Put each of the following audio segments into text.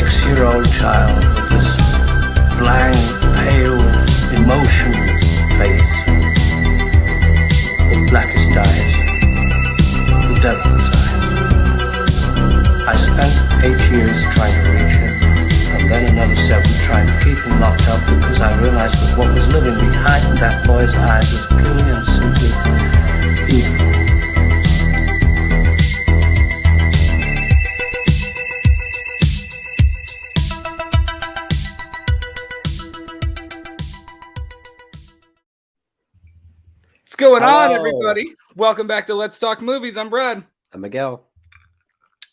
6-year-old child with this blank, pale, emotionless face, the blackest eyes, the devil's eyes. I spent 8 years trying to reach him, and then another 7 trying to keep him locked up because I realized that what was living behind that boy's eyes was purely and simply evil. What's going on, everybody? Welcome back to Let's Talk Movies. I'm Brad. I'm Miguel.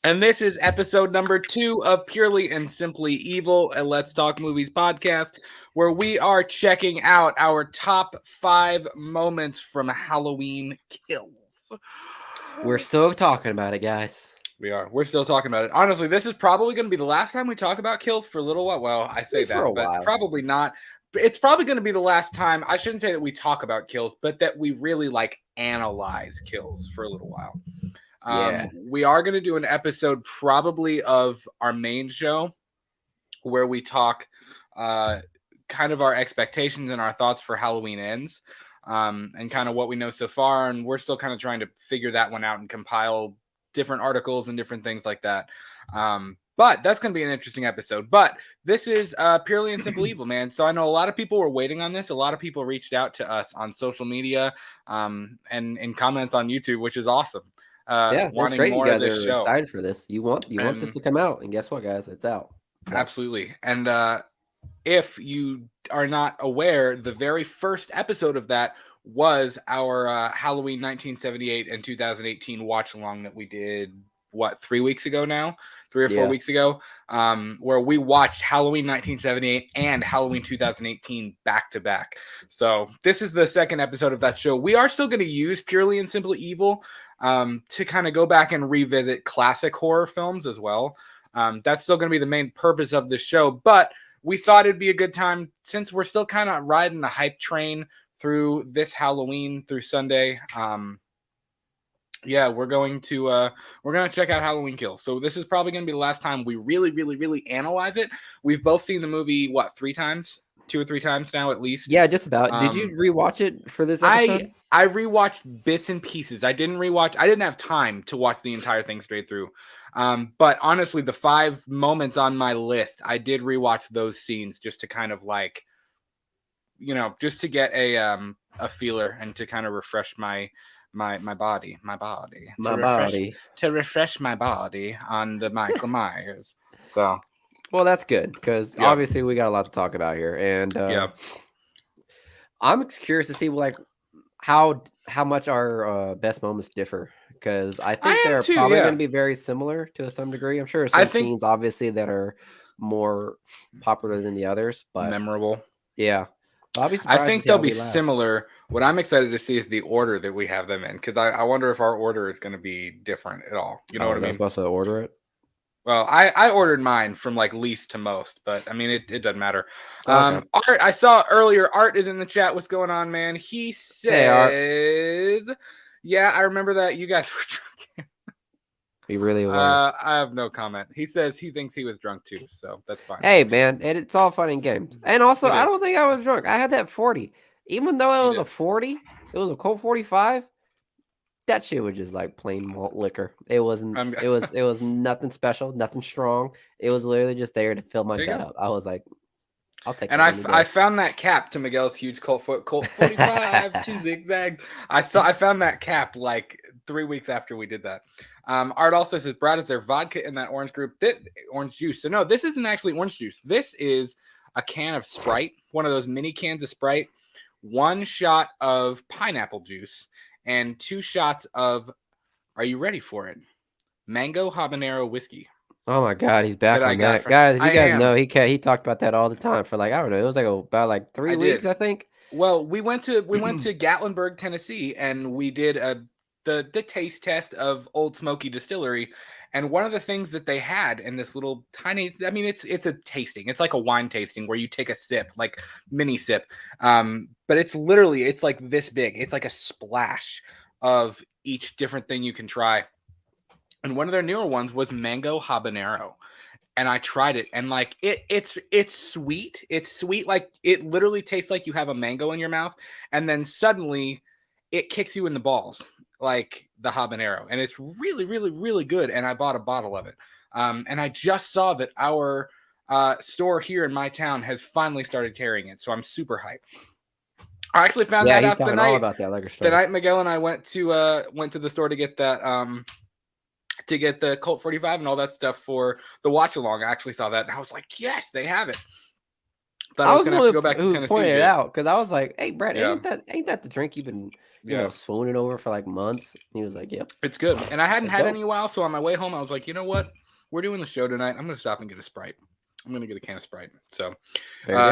And this is episode number 2 of Purely and Simply Evil, a Let's Talk Movies podcast, where we are checking out our top 5 moments from Halloween Kills. We're still talking about it, guys. We are. We're still talking about it. Honestly, this is probably going to be the last time we talk about Kills for a little while. Well, I say that, but probably not. It's probably going to be the last time. I shouldn't say that we talk about Kills, but that we really analyze Kills for a little while. We are going to do an episode probably of our main show where we talk kind of our expectations and our thoughts for Halloween Ends and kind of what we know so far. And we're still kind of trying to figure that one out and compile different articles and different things like that. But that's going to be an interesting episode. But this is Purely and Simple Evil, man. So I know a lot of people were waiting on this. A lot of people reached out to us on social media and in comments on YouTube, which is awesome. Yeah, that's great. You guys are excited for this. You want this to come out, and guess what, guys? It's out. Absolutely. And if you are not aware, the very first episode of that was our Halloween 1978 and 2018 watch along that we did. 3 weeks ago now, 3 or 4 weeks ago, where we watched Halloween 1978 and Halloween 2018 back to back. So this is the second episode of that show. We are still going to use Purely and Simply Evil to kind of go back and revisit classic horror films as well. That's still going to be the main purpose of the show, but we thought it'd be a good time since we're still kind of riding the hype train through this Halloween through Sunday. We're going to check out Halloween Kills. So this is probably going to be the last time we really analyze it. We've both seen the movie 3 times, 2 or 3 times now at least. Yeah, just about. Did you rewatch it for this episode? I rewatched bits and pieces. I didn't have time to watch the entire thing straight through. But honestly, the 5 moments on my list, I did rewatch those scenes just to kind of just to get a feeler and to kind of refresh my body to refresh my body on the Michael Myers. So, well, that's good because obviously we got a lot to talk about here, and I'm curious to see how much our best moments differ because I think they're probably going to be very similar to some degree. I'm sure some scenes obviously that are more popular than the others, but memorable. Yeah. I think they'll be similar. What I'm excited to see is the order that we have them in, because I wonder if our order is going to be different at all. You know what I mean? Supposed to order it? Well, I ordered mine from least to most, but I mean it doesn't matter. Okay. Art, I saw earlier. Art is in the chat. What's going on, man? He says, "Yeah, I remember that you guys were drunk." He really was. I have no comment. He says he thinks he was drunk too, so that's fine. Hey, man, it's all fun and games. And also, I don't think I was drunk. I had that 40. Even though it was a 40, it was a Colt 45. That shit was just plain malt liquor. It wasn't. It was nothing special, nothing strong. It was literally just there to fill my gut up. I was like, I'll take. And I found that cap to Miguel's huge Colt 45 2 zigzag. I found that cap 3 weeks after we did that. Art also says, Brad, is there vodka in that orange group? Orange juice. So no, this isn't actually orange juice. This is a can of Sprite, one of those mini cans of Sprite, 1 shot of pineapple juice, and 2 shots of, are you ready for it? Mango habanero whiskey. Oh my God, he's back on that. Guys, you guys know he talked about that all the time for I don't know, it was about 3 weeks, I think. Well, we went to Gatlinburg, Tennessee, and we did the taste test of Old Smoky Distillery, and one of the things that they had in this little tiny, I mean, it's a tasting. It's like a wine tasting where you take a sip, mini sip, but it's literally this big. It's like a splash of each different thing you can try. And one of their newer ones was mango habanero. and I tried it, and like it's sweet. It's sweet, like it literally tastes like you have a mango in your mouth, and then suddenly it kicks you in the balls, like the habanero, and it's really, really, really good. And I bought a bottle of it, and I just saw that our store here in my town has finally started carrying it, so I'm super hyped. I actually found that out the night. About that liquor store. The night Miguel and I went to the store to get that to get the Colt 45 and all that stuff for the watch along. I actually saw that and I was like, yes, they have it. But I was gonna have to go back to Tennessee. Pointed it out because I was like, hey, Brett, ain't that the drink you've been you know swooning over for like months? And he was like, yep, it's good. And I hadn't had any in a while, so on my way home, I was like, you know what? We're doing the show tonight. I'm gonna stop and get a Sprite. I'm gonna get a can of Sprite. So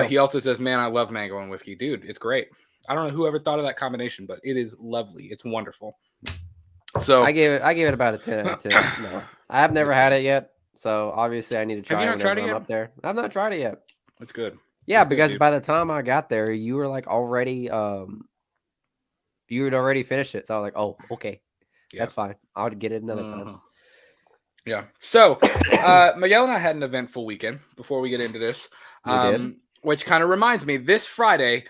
he also says, man, I love mango and whiskey, dude. It's great. I don't know whoever thought of that combination, but it is lovely. It's wonderful. So I gave it about a 10 out of 10. No, I have never had it yet, so obviously I need to try it. Have you not tried it yet? Up there. I've not tried it yet. It's good. Yeah, because by the time I got there, you were like already you had already finished it. So I was like, oh, okay. That's fine. I'll get it another time. Yeah. So Miguel and I had an eventful weekend before we get into this. Which kind of reminds me, this Friday,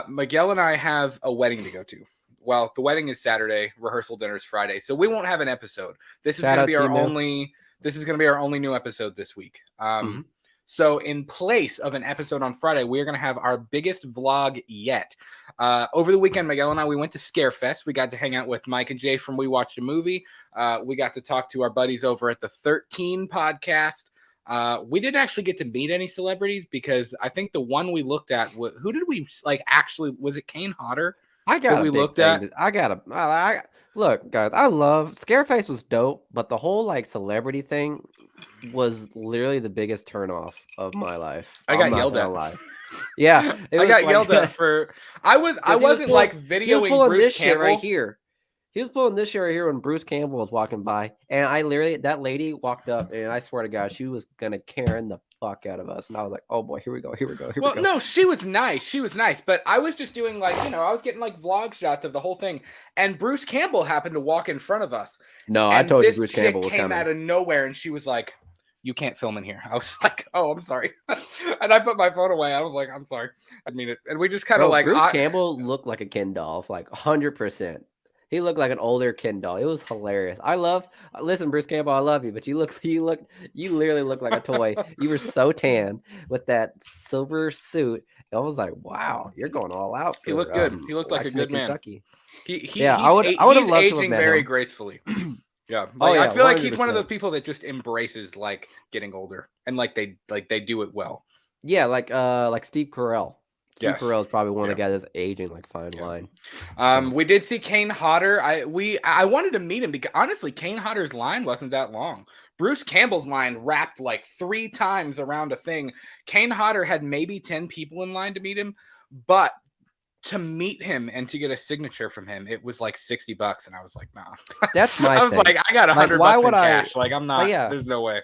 Miguel and I have a wedding to go to. Well, the wedding is Saturday, rehearsal dinner is Friday, so we won't have an episode. This is going to be our only. This is going to be our only new episode this week. So in place of an episode on Friday, we're going to have our biggest vlog yet. Over the weekend, Miguel and I, we went to Scarefest. We got to hang out with Mike and Jay from We Watched a Movie. We got to talk to our buddies over at the 13 podcast. We didn't actually get to meet any celebrities because I think the one we looked at, who did we like actually, was it Kane Hodder? Look, guys, I love Scareface was dope, but the whole like celebrity thing was literally the biggest turnoff of my life. I got yelled at. Yeah, I got yelled at for. I wasn't like videoing Bruce Campbell right here. He was pulling this shit right here when Bruce Campbell was walking by, and that lady walked up, and I swear to God, she was gonna Karen the fuck out of us, and I was like, oh boy, here we go. Well, no, she was nice, but I was just doing like, I was getting like vlog shots of the whole thing, and Bruce Campbell happened to walk in front of us. No, I told you Bruce Campbell was coming. Came out of nowhere, and she was like, you can't film in here. I was like, oh, I'm sorry. And I put my phone away. I was like, I'm sorry. I mean it. And we just kind of like. Bruce Campbell looked like a Ken doll, like 100%. He looked like an older Ken doll. It was hilarious. Listen, Bruce Campbell, I love you, but you literally look like a toy. You were so tan with that silver suit. I was like, wow, you're going all out. He looked good. He looked like a good man. Kentucky. I would have loved to have met very him. Gracefully. Yeah. I feel like he's one of those people that just embraces like getting older and like they do it well. Yeah, like Steve Carell. Steve Carell is probably one of the guys that's aging like fine wine. We did see Kane Hodder. I wanted to meet him because honestly, Kane Hodder's line wasn't that long. Bruce Campbell's line wrapped like 3 times around a thing. Kane Hodder had maybe 10 people in line to meet him, but to meet him and to get a signature from him, it was like $60, and I was like, nah. That's my. I was like, I got $100 in cash. Like, I'm not. Yeah. There's no way.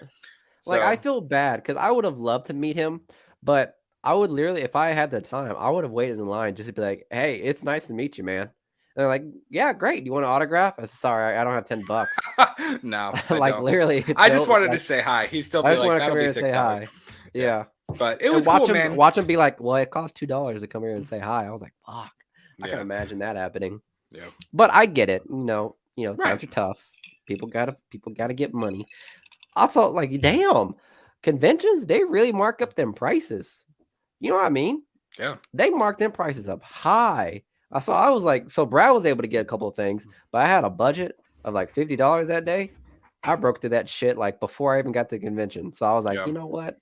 Like, I feel bad because I would have loved to meet him, but I would literally, if I had the time, I would have waited in line just to be like, hey, it's nice to meet you, man. And they're like, yeah, great. You want an autograph? I said, sorry, I don't have $10. No. Like, literally. I just wanted to say hi. He's still I just like, want to come here and say hi. Yeah. But it was cool, man. Watch him be like, well, it costs $2 to come here and say hi. I was like, fuck. I can imagine that happening. Yeah. But I get it. Times are tough. People gotta get money. Also, like, damn, conventions, they really mark up them prices. You know what I mean? Yeah. They mark them prices up high. I was like, so Brad was able to get a couple of things, but I had a budget of like $50 that day. I broke through that shit like before I even got to the convention. So I was like, you know what?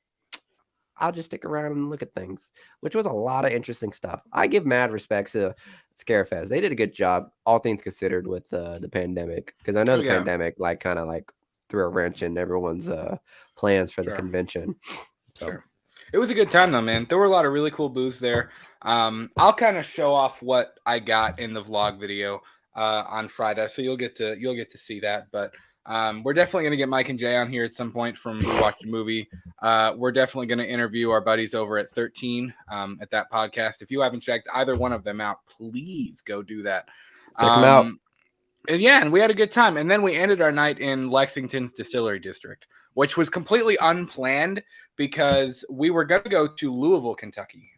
I'll just stick around and look at things, which was a lot of interesting stuff. I give mad respects to Scarefest. They did a good job, all things considered, with the pandemic, because I know the pandemic like kind of like threw a wrench in everyone's plans for the convention. So. Sure. It was a good time though, man. There were a lot of really cool booths there. I'll kind of show off what I got in the vlog video on Friday, so you'll get to see that. But we're definitely going to get Mike and Jay on here at some point from We Watched a Movie. We're definitely going to interview our buddies over at 13 at that podcast. If you haven't checked either one of them out, please go do that. Check them out. And we had a good time. And then we ended our night in Lexington's Distillery District, which was completely unplanned because we were going to go to Louisville, Kentucky,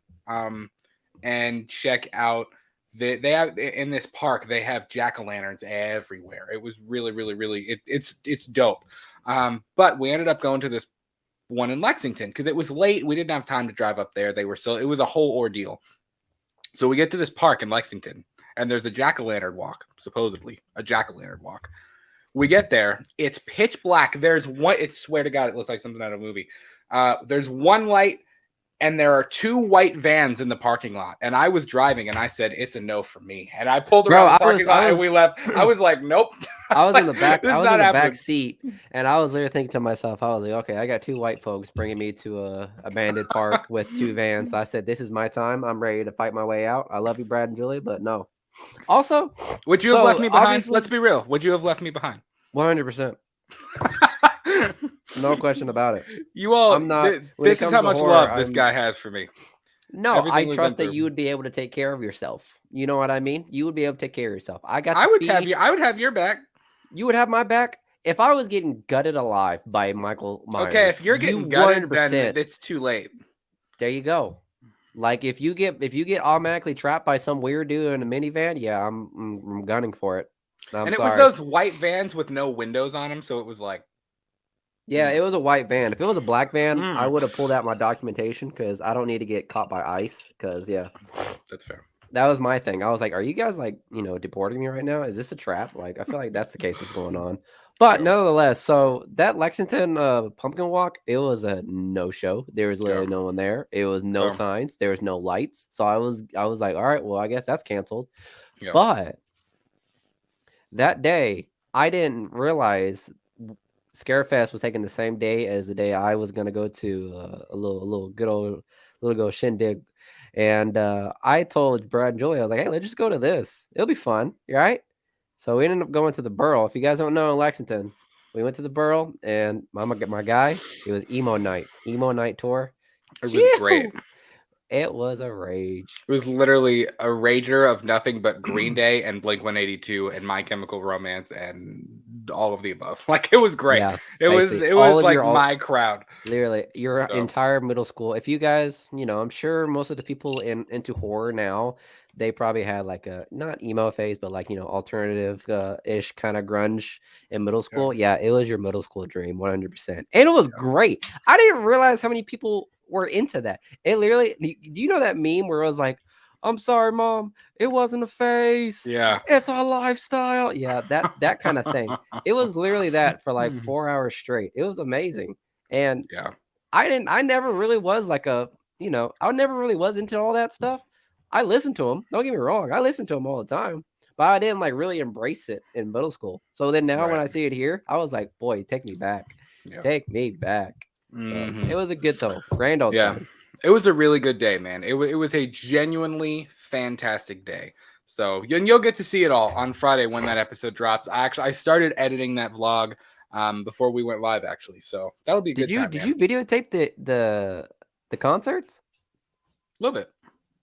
and check out. They have in this park. They have jack-o'-lanterns everywhere. It was really, really, really. It's dope. But we ended up going to this one in Lexington because it was late. We didn't have time to drive up there. It was a whole ordeal. So we get to this park in Lexington, and there's a jack-o'-lantern walk, supposedly a jack-o'-lantern walk. We get there. It's pitch black. There's one. It's swear to God, it looks like something out of a movie. There's one light, and there are two white vans in the parking lot. And I was driving, and I said, "It's a no for me." And I pulled around the parking lot, and we left. I was like, "Nope." I was in the back. I was in the back seat, and I was there thinking to myself, I was like, "Okay, I got two white folks bringing me to a abandoned park with two vans." I said, "This is my time. I'm ready to fight my way out." I love you, Brad and Julie, but no. Also, would you have left me behind? Let's be real. Would you have left me behind? 100%. No question about it. You all. I'm not. This is how much love this guy has for me. No, I trust that you would be able to take care of yourself. You know what I mean? You would be able to take care of yourself. I would have your back. You would have my back. If I was getting gutted alive by Michael Myers. Okay, if you're getting gutted, then it's too late. There you go. Like if you get automatically trapped by some weird dude in a minivan, yeah, I'm gunning for it. It was those white vans with no windows on them, so it was like. Yeah, it was a white van. If it was a black van, I would have pulled out my documentation because I don't need to get caught by ICE. Because that's fair. That was my thing. I was like, "Are you guys like deporting me right now? Is this a trap?" Like, I feel like that's the case that's going on. But nevertheless, so that Lexington pumpkin walk, it was a no-show. There was literally no one there. It was no signs. There was no lights. So I was like, all right, well, I guess that's canceled. Yeah. But that day, I didn't realize Scarefest was taking the same day as the day I was going to go to a little good old little shindig. And I told Brad and Julie, I was like, hey, let's just go to this. It'll be fun. You all right? So we ended up going to the Burl. If you guys don't know, in Lexington, we went to the Burl, and my guy, it was emo night tour. It was great. It was a rage. It was literally a rager of nothing but Green Day and Blink-182 and My Chemical Romance and all of the above. Like, it was great. Yeah, it was like my crowd. Literally, your entire middle school. If you guys, I'm sure most of the people into horror now, they probably had like a not emo phase, but like alternative ish kind of grunge in middle school. Yeah, it was your middle school dream, 100%, and it was great. I didn't realize how many people were into that. It literally, do you know that meme where it was like, "I'm sorry, Mom, it wasn't a phase. Yeah, it's our lifestyle." Yeah, that kind of thing. It was literally that for like 4 hours straight. It was amazing, and I never really was like I never really was into all that stuff. I listened to them. Don't get me wrong. I listened to them all the time, but I didn't like really embrace it in middle school. So then now when I see it here, I was like, boy, take me back. Yeah. Take me back. So it was a good grand old time. It was a really good day, man. It was a genuinely fantastic day. So you'll get to see it all on Friday when that episode drops. I started editing that vlog before we went live, actually. So that'll be a good time. Did you videotape the concerts? A little bit.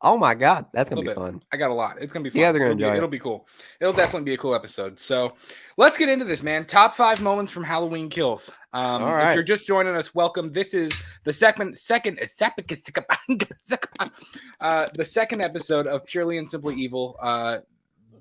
Oh my God, that's gonna be fun. I got a lot. It's gonna be fun. You guys are gonna enjoy it. It'll be cool. It'll definitely be a cool episode. So let's get into this, man. Top 5 moments from Halloween Kills. All right. If you're just joining us, welcome. This is the second episode of Purely and Simply Evil.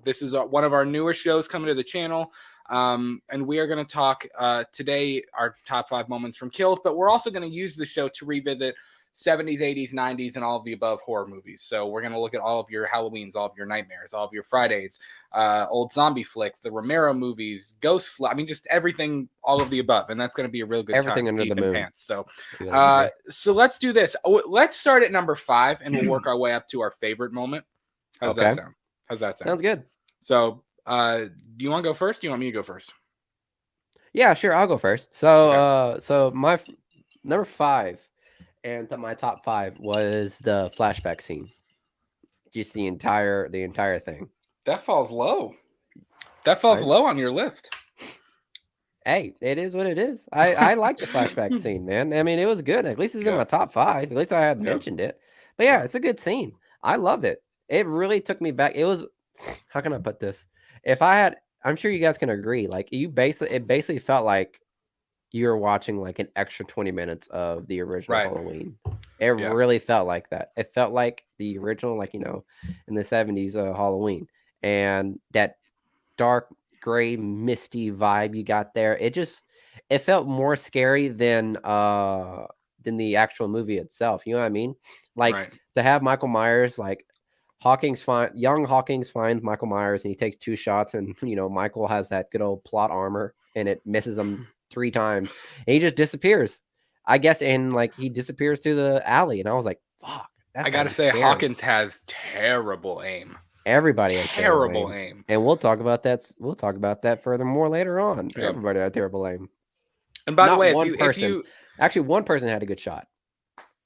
This is one of our newer shows coming to the channel. And we are going to talk today our top 5 moments from Kills, but we're also going to use the show to revisit 70s, 80s, 90s, and all of the above horror movies. So we're going to look at all of your Halloweens, all of your nightmares, all of your Fridays, old zombie flicks, the Romero movies, just everything, all of the above. And that's going to be a real good everything time. Under the moon. Pants. So, so let's do this. Let's start at number 5, and we'll work our way up to our favorite moment. How's that sound? Sounds good. So, do you want to go first? Do you want me to go first? Yeah, sure. I'll go first. So, so my number 5. And my top 5 was the flashback scene. Just the entire thing. That falls low. That falls low on your list. Hey, it is what it is. I like the flashback scene, man. I mean, it was good. At least it's in my top 5. At least I had mentioned it. But yeah, it's a good scene. I love it. It really took me back. It was, how can I put this? I'm sure you guys can agree. Like it basically felt like you're watching like an extra 20 minutes of the original Halloween. It Yeah. really felt like that. It felt like the original, like, you know, in the 70s Halloween. And that dark, gray, misty vibe you got there, it felt more scary than the actual movie itself. You know what I mean? Like to have Michael Myers, like young Hawkins finds Michael Myers and he takes 2 shots, and you know, Michael has that good old plot armor and it misses him 3 times and he just disappears. I guess, and like he disappears through the alley, and I was like, fuck. I gotta say, scary. Hawkins has terrible aim. Everybody has terrible aim. And we'll talk about that. We'll talk about that furthermore later on. Yep. Everybody had terrible aim. And by the way, actually one person had a good shot.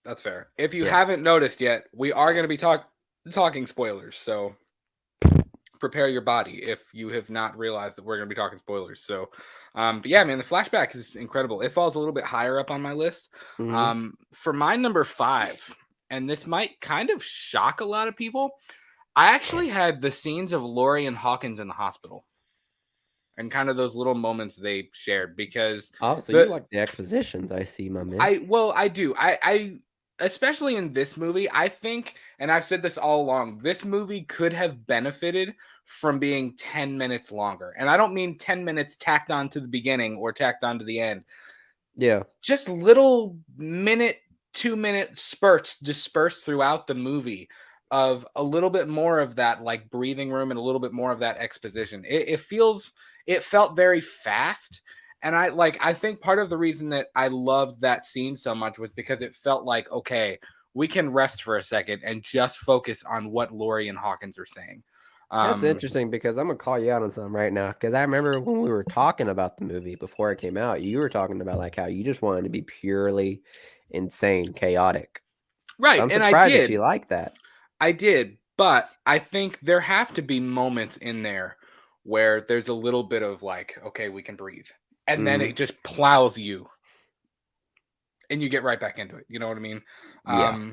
That's fair. If you haven't noticed yet, we are going to be talking spoilers. So prepare your body if you have not realized that we're going to be talking spoilers. So, but yeah, man, the flashback is incredible. It falls a little bit higher up on my list. Mm-hmm. For my number 5, and this might kind of shock a lot of people, I actually had the scenes of Laurie and Hawkins in the hospital. And kind of those little moments they shared, because so you like the expositions, I see, my man. I do. I especially in this movie, I think, and I've said this all along, this movie could have benefited from being 10 minutes longer. And I don't mean 10 minutes tacked on to the beginning or tacked on to the end. Yeah. Just little 2-minute spurts dispersed throughout the movie of a little bit more of that like breathing room and a little bit more of that exposition. It felt very fast. And I think part of the reason that I loved that scene so much was because it felt like, okay, we can rest for a second and just focus on what Laurie and Hawkins are saying. That's interesting, because I'm going to call you out on something right now. Because I remember when we were talking about the movie before it came out, you were talking about like how you just wanted to be purely insane, chaotic. Right. So I'm surprised that you like that. I did. But I think there have to be moments in there where there's a little bit of like, okay, we can breathe. And then it just plows you. And you get right back into it. You know what I mean? Yeah.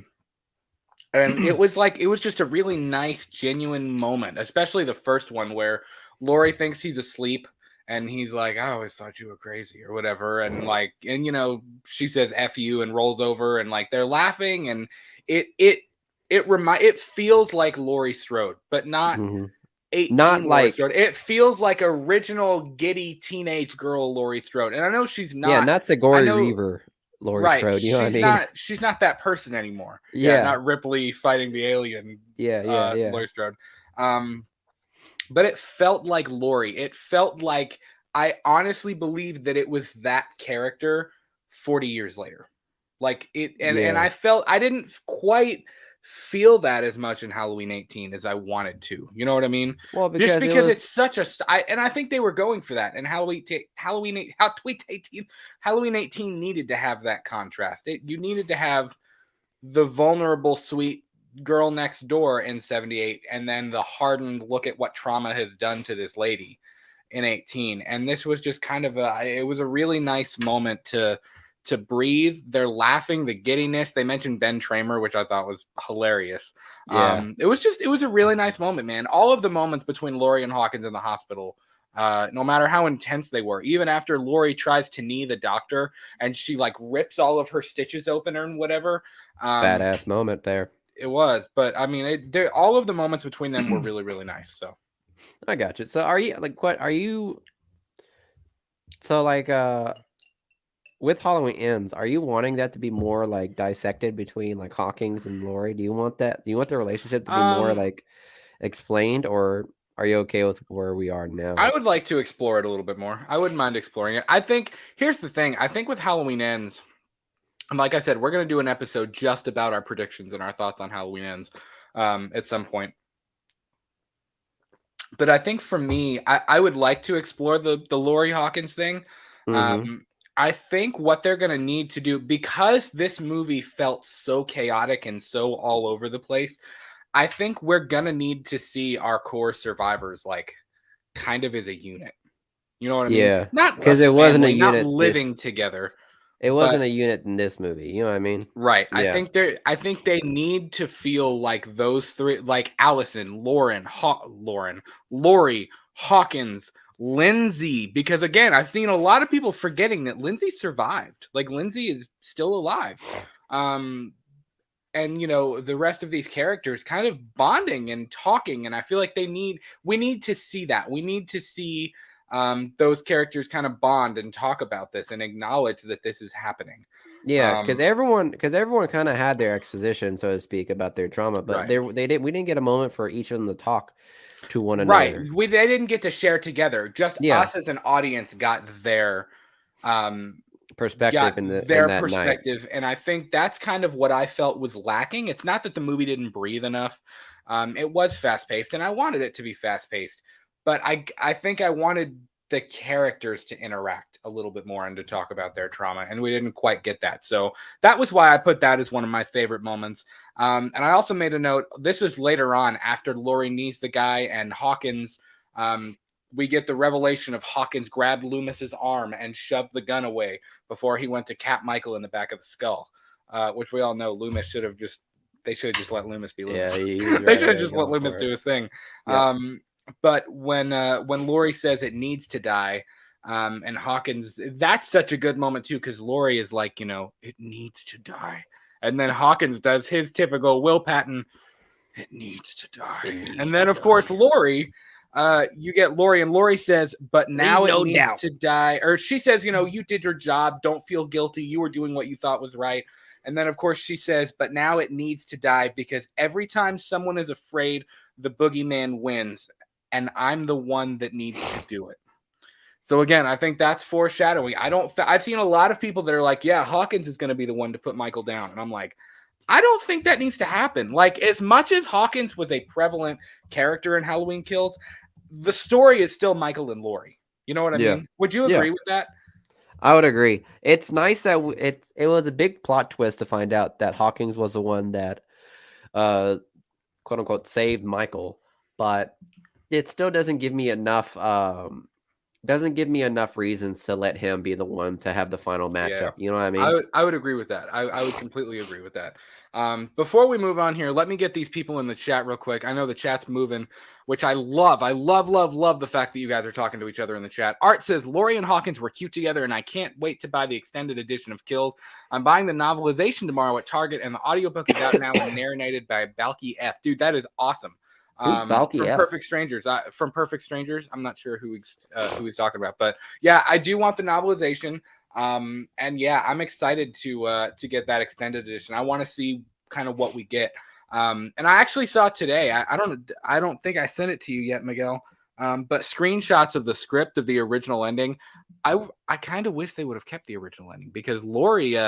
And it was just a really nice, genuine moment, especially the first one where Laurie thinks he's asleep and he's like, I always thought you were crazy or whatever. And like, and you know, she says F you and rolls over and like they're laughing, and it feels like Laurie Strode, but not 18 not like Strode. It feels like original giddy teenage girl Laurie Strode. And I know she's not. Yeah, not Sigourney Weaver Laurie Strode. You know what I mean? She's not that person anymore. Yeah. Not Ripley fighting the alien. Yeah. Laurie Strode. But it felt like Laurie. It felt like I honestly believed that it was that character 40 years later. Like it, and I felt I didn't quite feel that as much in Halloween 18 as I wanted to. You know what I mean? Well, because it's such a and I think they were going for that. And Halloween 18 needed to have that contrast. You needed to have the vulnerable, sweet girl next door in 78, and then the hardened look at what trauma has done to this lady in 18. And this was just kind of it was a really nice moment to breathe. They're laughing, the giddiness. They mentioned Ben Tramer, which I thought was hilarious. Yeah. It was a really nice moment, man. All of the moments between Laurie and Hawkins in the hospital, no matter how intense they were, even after Laurie tries to knee the doctor and she like rips all of her stitches open and whatever. Badass moment there. It was, but I mean, all of the moments between them were really, really nice. So I got you. So with Halloween Ends, are you wanting that to be more like dissected between like Hawkings and Laurie? Do you want that? Do you want the relationship to be more like explained, or are you okay with where we are now? I would like to explore it a little bit more. I wouldn't mind exploring it. I think here's the thing. I think with Halloween Ends, and like I said, we're going to do an episode just about our predictions and our thoughts on Halloween Ends at some point. But I think for me, I would like to explore the Laurie Hawkins thing. I think what they're going to need to do, because this movie felt so chaotic and so all over the place, I think we're going to need to see our core survivors like kind of as a unit. You know what I mean? Yeah. Not because it wasn't a unit living together. It wasn't a unit in this movie. You know what I mean? Right. Yeah. I think they need to feel like those three, like Allison, Laurie, Hawkins, Lindsay, because again, I've seen a lot of people forgetting that Lindsay survived. Like Lindsay is still alive. And the rest of these characters kind of bonding and talking, and I feel like we need to see that. We need to see those characters kind of bond and talk about this and acknowledge that this is happening. Yeah, because everyone kind of had their exposition, so to speak, about their trauma, but we didn't get a moment for each of them to talk to one another. Right. They didn't get to share together. Just us as an audience got their perspective in that perspective night. And I think that's kind of what I felt was lacking. It's not that the movie didn't breathe enough. It was fast-paced, and I wanted it to be fast-paced, but I think I wanted the characters to interact a little bit more and to talk about their trauma, and we didn't quite get that. So that was why I put that as one of my favorite moments. And I also made a note, this is later on after Laurie knees the guy and Hawkins, we get the revelation of Hawkins grabbed Loomis's arm and shoved the gun away before he went to cap Michael in the back of the skull, which we all know Loomis should have just let Loomis be Loomis. Yeah, they should have just let Loomis do his thing. Yeah. But when Laurie says it needs to die, and Hawkins, that's such a good moment too, because Laurie is like, it needs to die. And then Hawkins does his typical Will Patton, it needs to die. And then, of course, Laurie, you get Laurie, and Laurie says, but now it needs to die. Or she says, you did your job. Don't feel guilty. You were doing what you thought was right. And then, of course, she says, but now it needs to die because every time someone is afraid, the boogeyman wins. And I'm the one that needs to do it. So again, I think that's foreshadowing. I've seen a lot of people that are like, yeah, Hawkins is going to be the one to put Michael down. And I'm like, I don't think that needs to happen. Like, as much as Hawkins was a prevalent character in Halloween Kills, the story is still Michael and Laurie. You know what I mean? Would you agree with that? I would agree. It's nice that it was a big plot twist to find out that Hawkins was the one that, quote unquote, saved Michael, but it still doesn't give me enough reasons to let him be the one to have the final matchup. Yeah. You know what I mean? I would agree with that. I would completely agree with that. Before we move on here, let me get these people in the chat real quick. I know the chat's moving, which I love. I love the fact that you guys are talking to each other in the chat. Art says, Laurie and Hawkins were cute together, and I can't wait to buy the extended edition of Kills. I'm buying the novelization tomorrow at Target, and the audiobook is out now and narrated by Balky F. Dude, that is awesome. From Perfect Strangers. I'm not sure who he's talking about, but yeah, I do want the novelization. And yeah, I'm excited to get that extended edition. I want to see kind of what we get. And I actually saw today, I don't think I sent it to you yet, Miguel. But screenshots of the script of the original ending. I kind of wish they would have kept the original ending, because Laurie,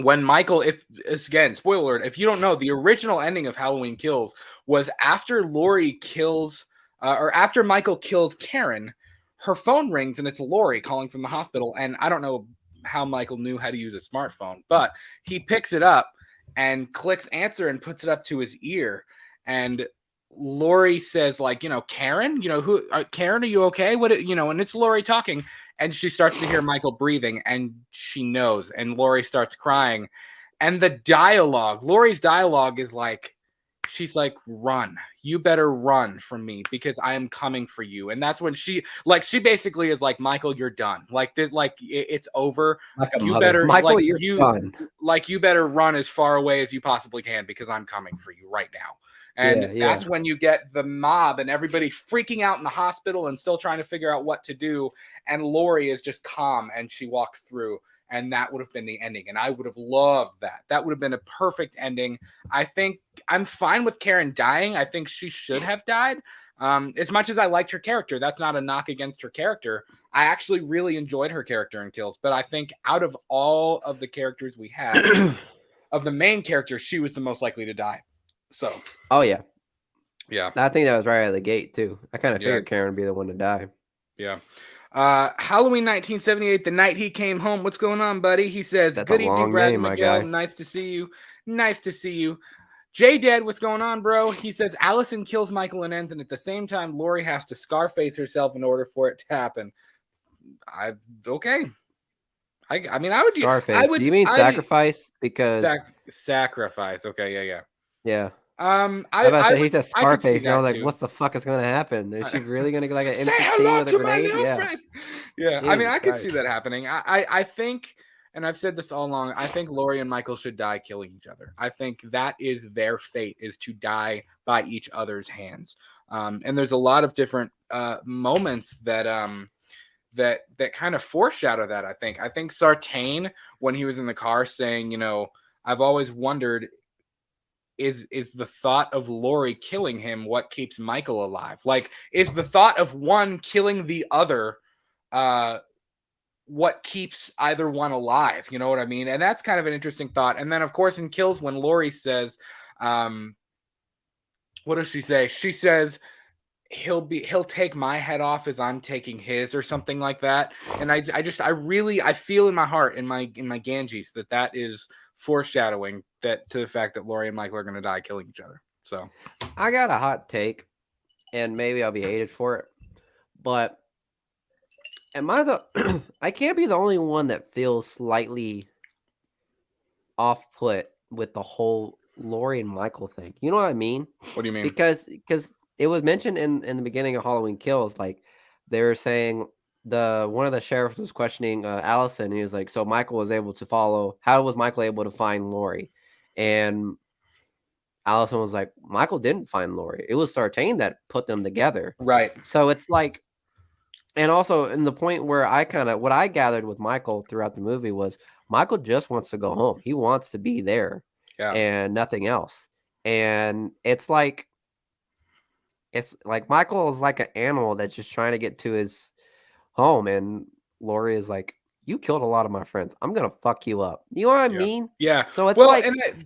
when Michael, again, spoiler alert, if you don't know, the original ending of Halloween Kills was after Laurie kills, or after Michael kills Karen, her phone rings and it's Laurie calling from the hospital. And I don't know how Michael knew how to use a smartphone, but he picks it up and clicks answer and puts it up to his ear. And Laurie says, like, Karen, Karen, are you okay? And it's Laurie talking. And she starts to hear Michael breathing, and she knows. And Laurie starts crying. And the dialogue, Laurie's dialogue is like, she's like, run. You better run from me because I am coming for you. And that's when she basically is like, Michael, you're done. Like this, it's over. Like you mother. better, Michael, like, you're done. Like you better run as far away as you possibly can because I'm coming for you right now. And that's when you get the mob and everybody freaking out in the hospital and still trying to figure out what to do. And Laurie is just calm and she walks through. And that would have been the ending. And I would have loved that. That would have been a perfect ending. I think I'm fine with Karen dying. I think she should have died. As much as I liked her character, that's not a knock against her character. I actually really enjoyed her character in Kills. But I think out of all of the characters we had, of the main characters, she was the most likely to die. So, oh yeah, I think that was right out of the gate too. I kind of figured Karen would be the one to die. Yeah. Halloween 1978, the night he came home. What's going on, buddy? He says, that's good evening, Brad and Miguel. Guy. Nice to see you. Nice to see you. J Dad, what's going on, bro? He says Allison kills Michael and ends, and at the same time, Laurie has to Scarface herself in order for it to happen. Okay. I mean, I would Scarface. Do you mean sacrifice? Because sacrifice. Okay, yeah. Yeah. He said Scarface, and I was like, "What the fuck is going to happen? Is she really going to get like an M16 with a grenade?" Friend. Yeah. Jesus, I mean, I could see that happening. I think, and I've said this all along, I think Laurie and Michael should die killing each other. I think that is their fate, is to die by each other's hands. And there's a lot of different moments that that kind of foreshadow that. I think Sartain, when he was in the car saying, I've always wondered, is the thought of Laurie killing him what keeps Michael alive? Like, is the thought of one killing the other what keeps either one alive? You know what I mean? And that's kind of an interesting thought. And then, of course, in Kills, when Laurie says, what does she say? She says, he'll take my head off as I'm taking his, or something like that. And I feel in my heart, in my Ganges, that is foreshadowing that to the fact that Laurie and Michael are going to die killing each other. So I got a hot take, and maybe I'll be hated for it, but I can't be the only one that feels slightly off put with the whole Laurie and Michael thing. You know what I mean? What do you mean? Because it was mentioned in the beginning of Halloween Kills, like they were saying one of the sheriffs was questioning Allison, and he was like, so Michael was able to follow. How was Michael able to find Laurie? And Allison was like, Michael didn't find Laurie. It was Sartain that put them together. Right. So it's like, and also in the point where what I gathered with Michael throughout the movie was Michael just wants to go home. He wants to be there and nothing else. And it's like Michael is like an animal that's just trying to get to his home. And Laurie is like, you killed a lot of my friends. I'm going to fuck you up. You know what I mean? Yeah. So it's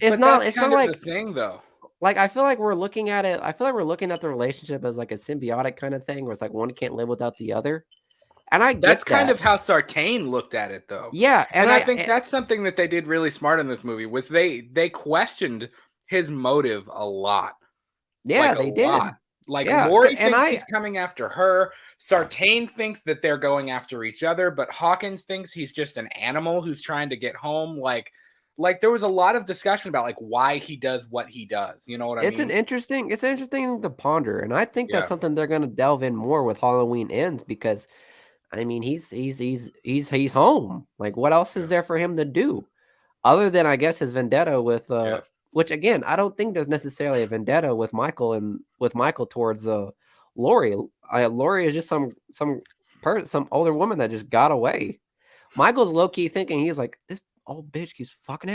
it's not like the thing though. Like, I feel like we're looking at it. I feel like we're looking at the relationship as like a symbiotic kind of thing, where it's like one can't live without the other. And that's kind of how Sartain looked at it, though. Yeah, and I think that's something that they did really smart in this movie, was they questioned his motive a lot. Yeah, they did. Like, Laurie thinks he's coming after her. Sartain thinks that they're going after each other, but Hawkins thinks he's just an animal who's trying to get home. Like there was a lot of discussion about like why he does what he does. You know what I mean? It's interesting thing to ponder, and I think that's something they're going to delve in more with Halloween Ends, because I mean he's home. Like, what else is there for him to do other than, I guess, his vendetta with which, again, I don't think there's necessarily a vendetta with Michael towards Laurie. Laurie is just some older woman that just got away. Michael's low key thinking, he's like, this old bitch keeps going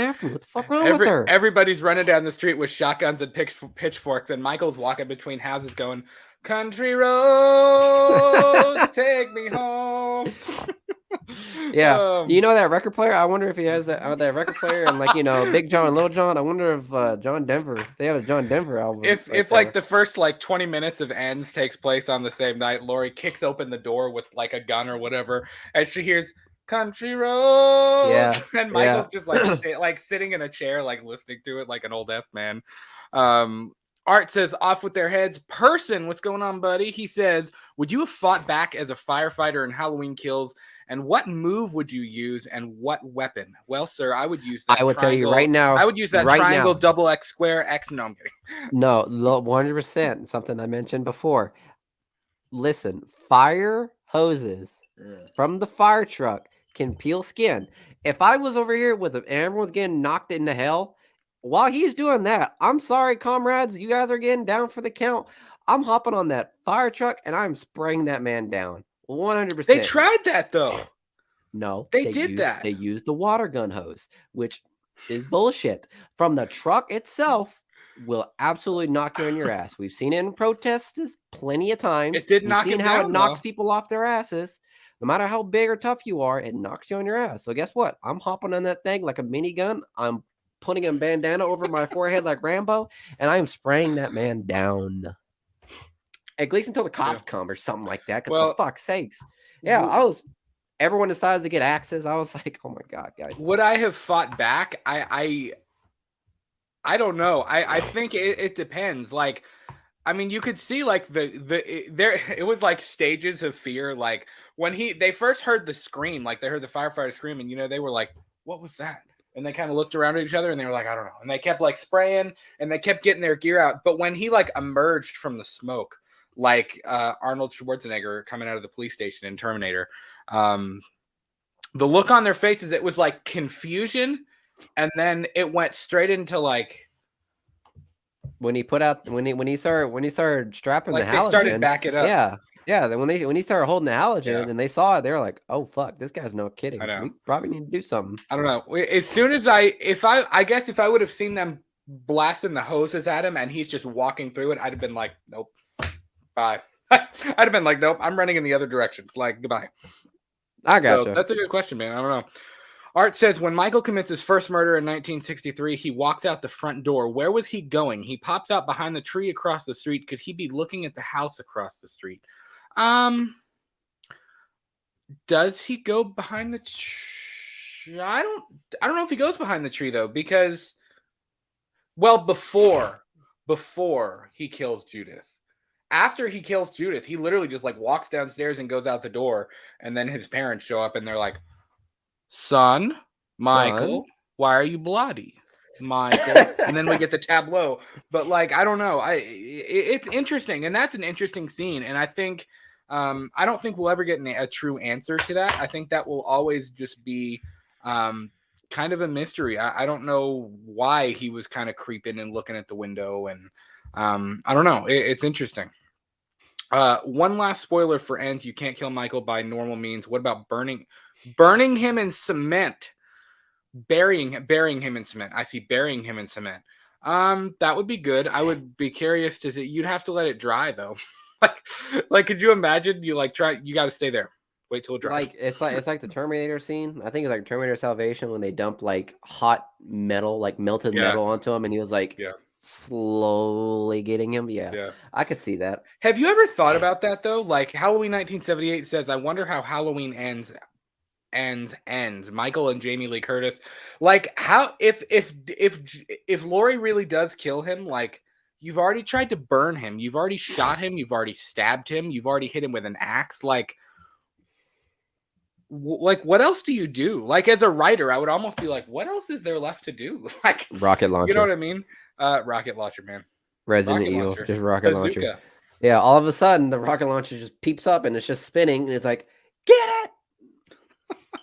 after me. What the fuck wrong with her? Everybody's running down the street with shotguns and pitchforks, and Michael's walking between houses going, country roads, take me home. Yeah. You know that record player? I wonder if he has that record player, and like, Big John and Little John. I wonder if John Denver, they have a John Denver album. If like the first like 20 minutes of Ends takes place on the same night, Laurie kicks open the door with like a gun or whatever, and she hears country roads, and Michael's just like sitting in a chair, like listening to it like an old ass man. Art says, off with their heads. Person, what's going on, buddy? He says, would you have fought back as a firefighter in Halloween Kills? And what move would you use, and what weapon? Well, sir, I would use that. I would tell you right now. I would use that triangle, double X, square X. No, I'm kidding. No, 100%. Something I mentioned before. Listen, fire hoses from the fire truck can peel skin. If I was over here and everyone's getting knocked into hell, while he's doing that, I'm sorry, comrades, you guys are getting down for the count. I'm hopping on that fire truck and I'm spraying that man down. 100%. They tried that though. No, they did that. They used the water gun hose, which is bullshit. From the truck itself will absolutely knock you on your ass. We've seen it in protests plenty of times. It did knock We've seen how it knocks people off their asses. No matter how big or tough you are, it knocks you on your ass. So guess what? I'm hopping on that thing like a minigun. I'm putting a bandana over my forehead like Rambo, and I am spraying that man down. At least until the cops come or something like that. Because for fuck's sakes. Yeah, everyone decides to get axes. I was like, oh my God, guys. Would I have fought back? I don't know. I think it depends. Like, I mean, you could see like it was like stages of fear. Like when they first heard the scream, like they heard the firefighter scream, and they were like, what was that? And they kind of looked around at each other and they were like, I don't know. And they kept like spraying and they kept getting their gear out. But when he like emerged from the smoke, like Arnold Schwarzenegger coming out of the police station in Terminator, the look on their faces, it was like confusion. And then it went straight into like when he started strapping like the halogen, they started back it up. Yeah. Then when he started holding the halogen and they saw it, they were like, "Oh fuck, this guy's no kidding. I know. We probably need to do something." I don't know. As soon as I guess if I would have seen them blasting the hoses at him and he's just walking through it, I'd have been like, nope, bye. I'd have been like, nope, I'm running in the other direction. Like, goodbye. I gotcha. So that's a good question, man. I don't know. Art says, when Michael commits his first murder in 1963, he walks out the front door. Where was he going? He pops out behind the tree across the street. Could he be looking at the house across the street? Does he go behind the tree? I don't know if he goes behind the tree though, because before he kills Judith. After he kills Judith, he literally just like walks downstairs and goes out the door, and then his parents show up and they're like, "Son, Michael, why are you bloody?" Michael. And then we get the tableau. But like, I don't know. It's interesting, and that's an interesting scene. And I think I don't think we'll ever get a true answer to that. I think that will always just be kind of a mystery. I don't know why he was kind of creeping and looking at the window, and I don't know. It's interesting. One last spoiler for Ends. You can't kill Michael by normal means. What about burning him in cement? Burying him in cement. I see burying him in cement. That would be good. I would be curious to see. You'd have to let it dry though. like could you imagine? You got to stay there. Wait till it dries. Like it's like the Terminator scene. I think it's like Terminator Salvation when they dump like hot metal, like melted metal onto him, and he was like slowly getting him. Yeah, I could see that. Have you ever thought about that though? Like Halloween 1978 says, I wonder how Halloween ends. Michael and Jamie Lee Curtis. Like how if Laurie really does kill him, like you've already tried to burn him, you've already shot him, you've already stabbed him, you've already hit him with an axe. Like what else do you do? Like as a writer, I would almost be like, what else is there left to do? Like rocket launcher. You know what I mean? Rocket launcher, man. Resident Evil, just rocket launcher. Yeah, all of a sudden the rocket launcher just peeps up and it's just spinning and it's like, get it.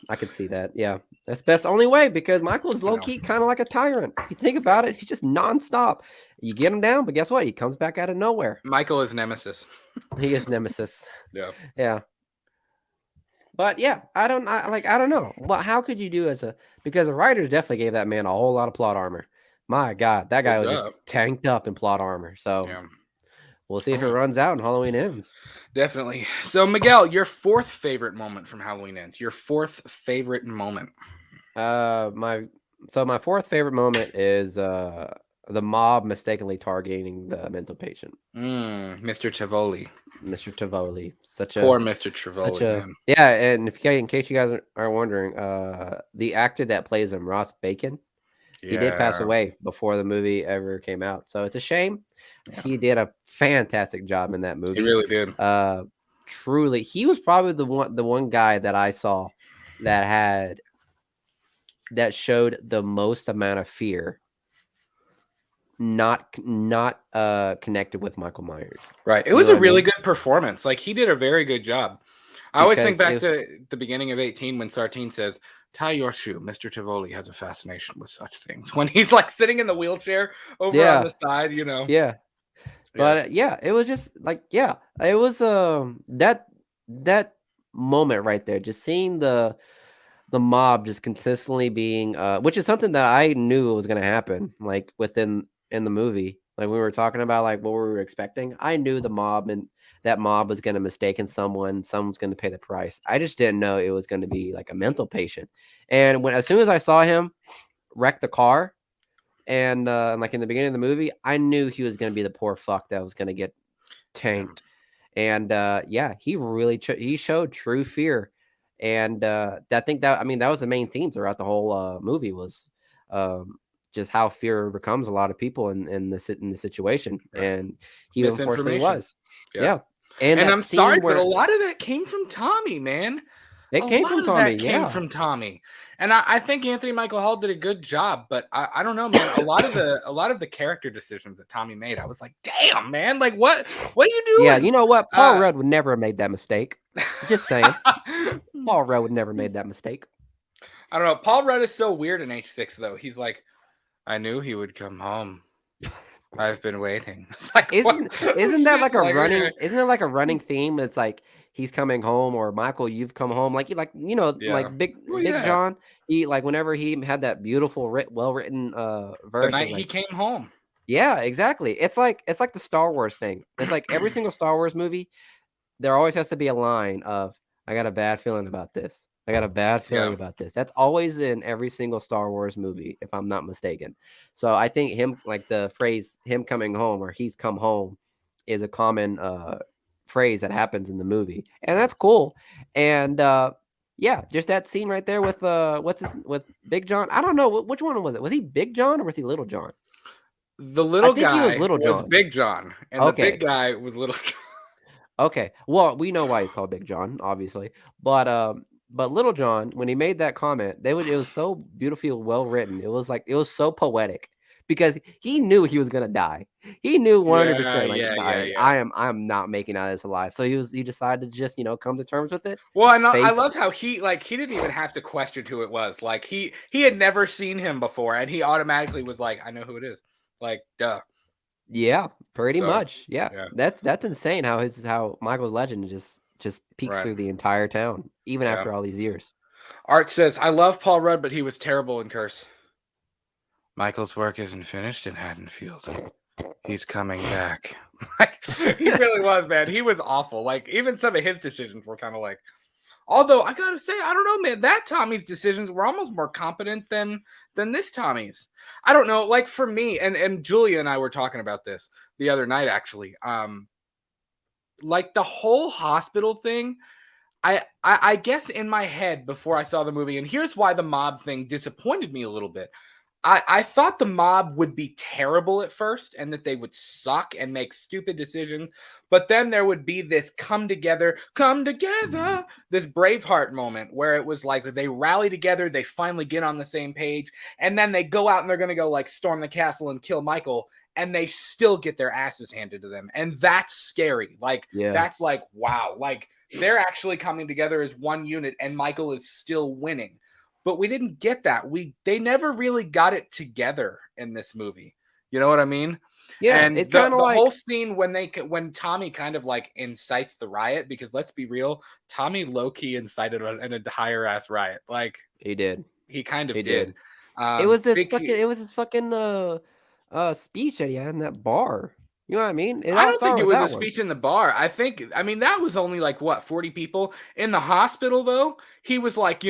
I could see that. Yeah, that's best only way because Michael is low key kind of like a tyrant. If you think about it, he's just nonstop. You get him down, but guess what? He comes back out of nowhere. Michael is Nemesis. He is Nemesis. Yeah. But yeah, I don't know. Well, how could you do because the writers definitely gave that man a whole lot of plot armor. My God, that guy was just tanked up in plot armor. So we'll see if it runs out and Halloween Ends. Definitely. So Miguel, your fourth favorite moment from Halloween Ends. Your fourth favorite moment. My fourth favorite moment is the mob mistakenly targeting the mental patient. Mr. Tivoli. Mr. Tivoli. Poor Mr. Tivoli. And in case you guys are wondering, the actor that plays him, Ross Bacon, he did pass away before the movie ever came out. So it's a shame. Yeah. He did a fantastic job in that movie. He really did. Truly, he was probably the one guy that I saw that showed the most amount of fear. Not connected with Michael Myers. Right. It was a really good performance. Like he did a very good job. I always think back to the beginning of 18 when Sartine says, "Tie your shoe. Mr. Tivoli has a fascination with such things." When he's like sitting in the wheelchair over on the side, you know. Yeah. But it was just like, it was that moment right there, just seeing the mob just consistently being which is something that I knew was going to happen, like in the movie. Like we were talking about like what we were expecting. I knew the mob and that mob was going to mistake someone's going to pay the price. I just didn't know it was going to be like a mental patient. And as soon as I saw him wreck the car and like in the beginning of the movie, I knew he was going to be the poor fuck that was going to get tanked. And he really he showed true fear. And that was the main theme throughout the whole movie was just how fear overcomes a lot of people in the situation. Right. And he unfortunately was. Yeah. And I'm sorry, but a lot of that came from Tommy, man. It came from Tommy. Came from Tommy, and I think Anthony Michael Hall did a good job. But I don't know, man. A lot of the character decisions that Tommy made, I was like, damn, man. Like, what are you doing? Yeah, you know what? Paul Rudd would never have made that mistake. Just saying. Paul Rudd would never made that mistake. I don't know. Paul Rudd is so weird in H6 though. He's like, I knew he would come home. I've been waiting. Like, isn't that like a running? Isn't there like a running theme? It's like he's coming home, or Michael, you've come home. Like like Big John. He like whenever he had that beautiful, well written verse. The night he came home. Yeah, exactly. It's like the Star Wars thing. It's like every single Star Wars movie, there always has to be a line of "I got a bad feeling about this." I got a bad feeling about this. That's always in every single Star Wars movie, if I'm not mistaken. So I think the phrase "him coming home" or "he's come home" is a common phrase that happens in the movie, and that's cool. And just that scene right there with with Big John. I don't know which one was it. Was he Big John or was he Little John? The little guy was Big John, and the big guy was Little John. Okay, well, we know why he's called Big John, obviously, but Little John, when he made that comment, it was so beautifully well written. It was so poetic because he knew he was gonna die. He knew 100%. I am not making out of this alive. So he decided to just come to terms with it. Well, I love how he didn't even have to question who it was. Like he had never seen him before, and he automatically was like, I know who it is. Like, duh. Yeah, pretty much. Yeah. That's insane how Michael's legend just peeks through the entire town, even after all these years. Art says, I love Paul Rudd, but he was terrible in Curse. Michael's work isn't finished in Haddonfield. He's coming back. Like, he really was, man. He was awful. Like, even some of his decisions were kind of like, although I gotta say, I don't know, man, that Tommy's decisions were almost more competent than this Tommy's. I don't know, like for me, and Julia and I were talking about this the other night, actually. Like the whole hospital thing, I guess in my head before I saw the movie, and here's why the mob thing disappointed me a little bit. I thought the mob would be terrible at first and that they would suck and make stupid decisions. But then there would be this come together, this Braveheart moment where it was like they rally together, they finally get on the same page, and then they go out and they're going to go like storm the castle and kill Michael, and they still get their asses handed to them. And that's scary. Like, that's like, wow, like they're actually coming together as one unit and Michael is still winning. But we didn't get that. They never really got it together in this movie. You know what I mean? Yeah. And it's kind of the whole scene when Tommy kind of like incites the riot, because let's be real, Tommy low-key incited an entire ass riot. Like he did. He kind of did. It was this fucking speech that he had in that bar. You know what I mean? I don't think it was a speech in the bar. I mean, that was only like what, 40 people in the hospital though. He was like,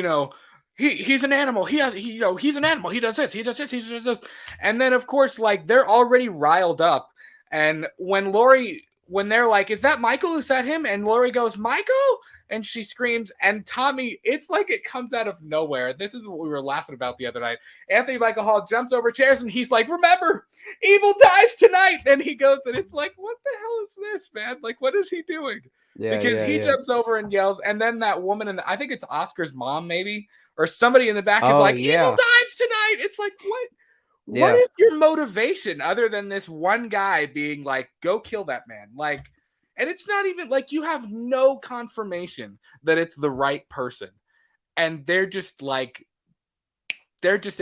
he's an animal. He's an animal. He does this. He does this. He does this. And then, of course, like they're already riled up. And when they're like, "Is that Michael? Is that him?" And Lori goes, "Michael!" And she screams. And Tommy, it's like it comes out of nowhere. This is what we were laughing about the other night. Anthony Michael Hall jumps over chairs and he's like, "Remember, evil dies tonight." And he goes, and it's like, what the hell is this, man? Like, what is he doing? Because he jumps over and yells. And then that woman, I think it's Oscar's mom, maybe. Or somebody in the back is like, "Evil dies tonight." It's like, what? What is your motivation other than this one guy being like, "Go kill that man"? Like, and it's not even like you have no confirmation that it's the right person, and they're just at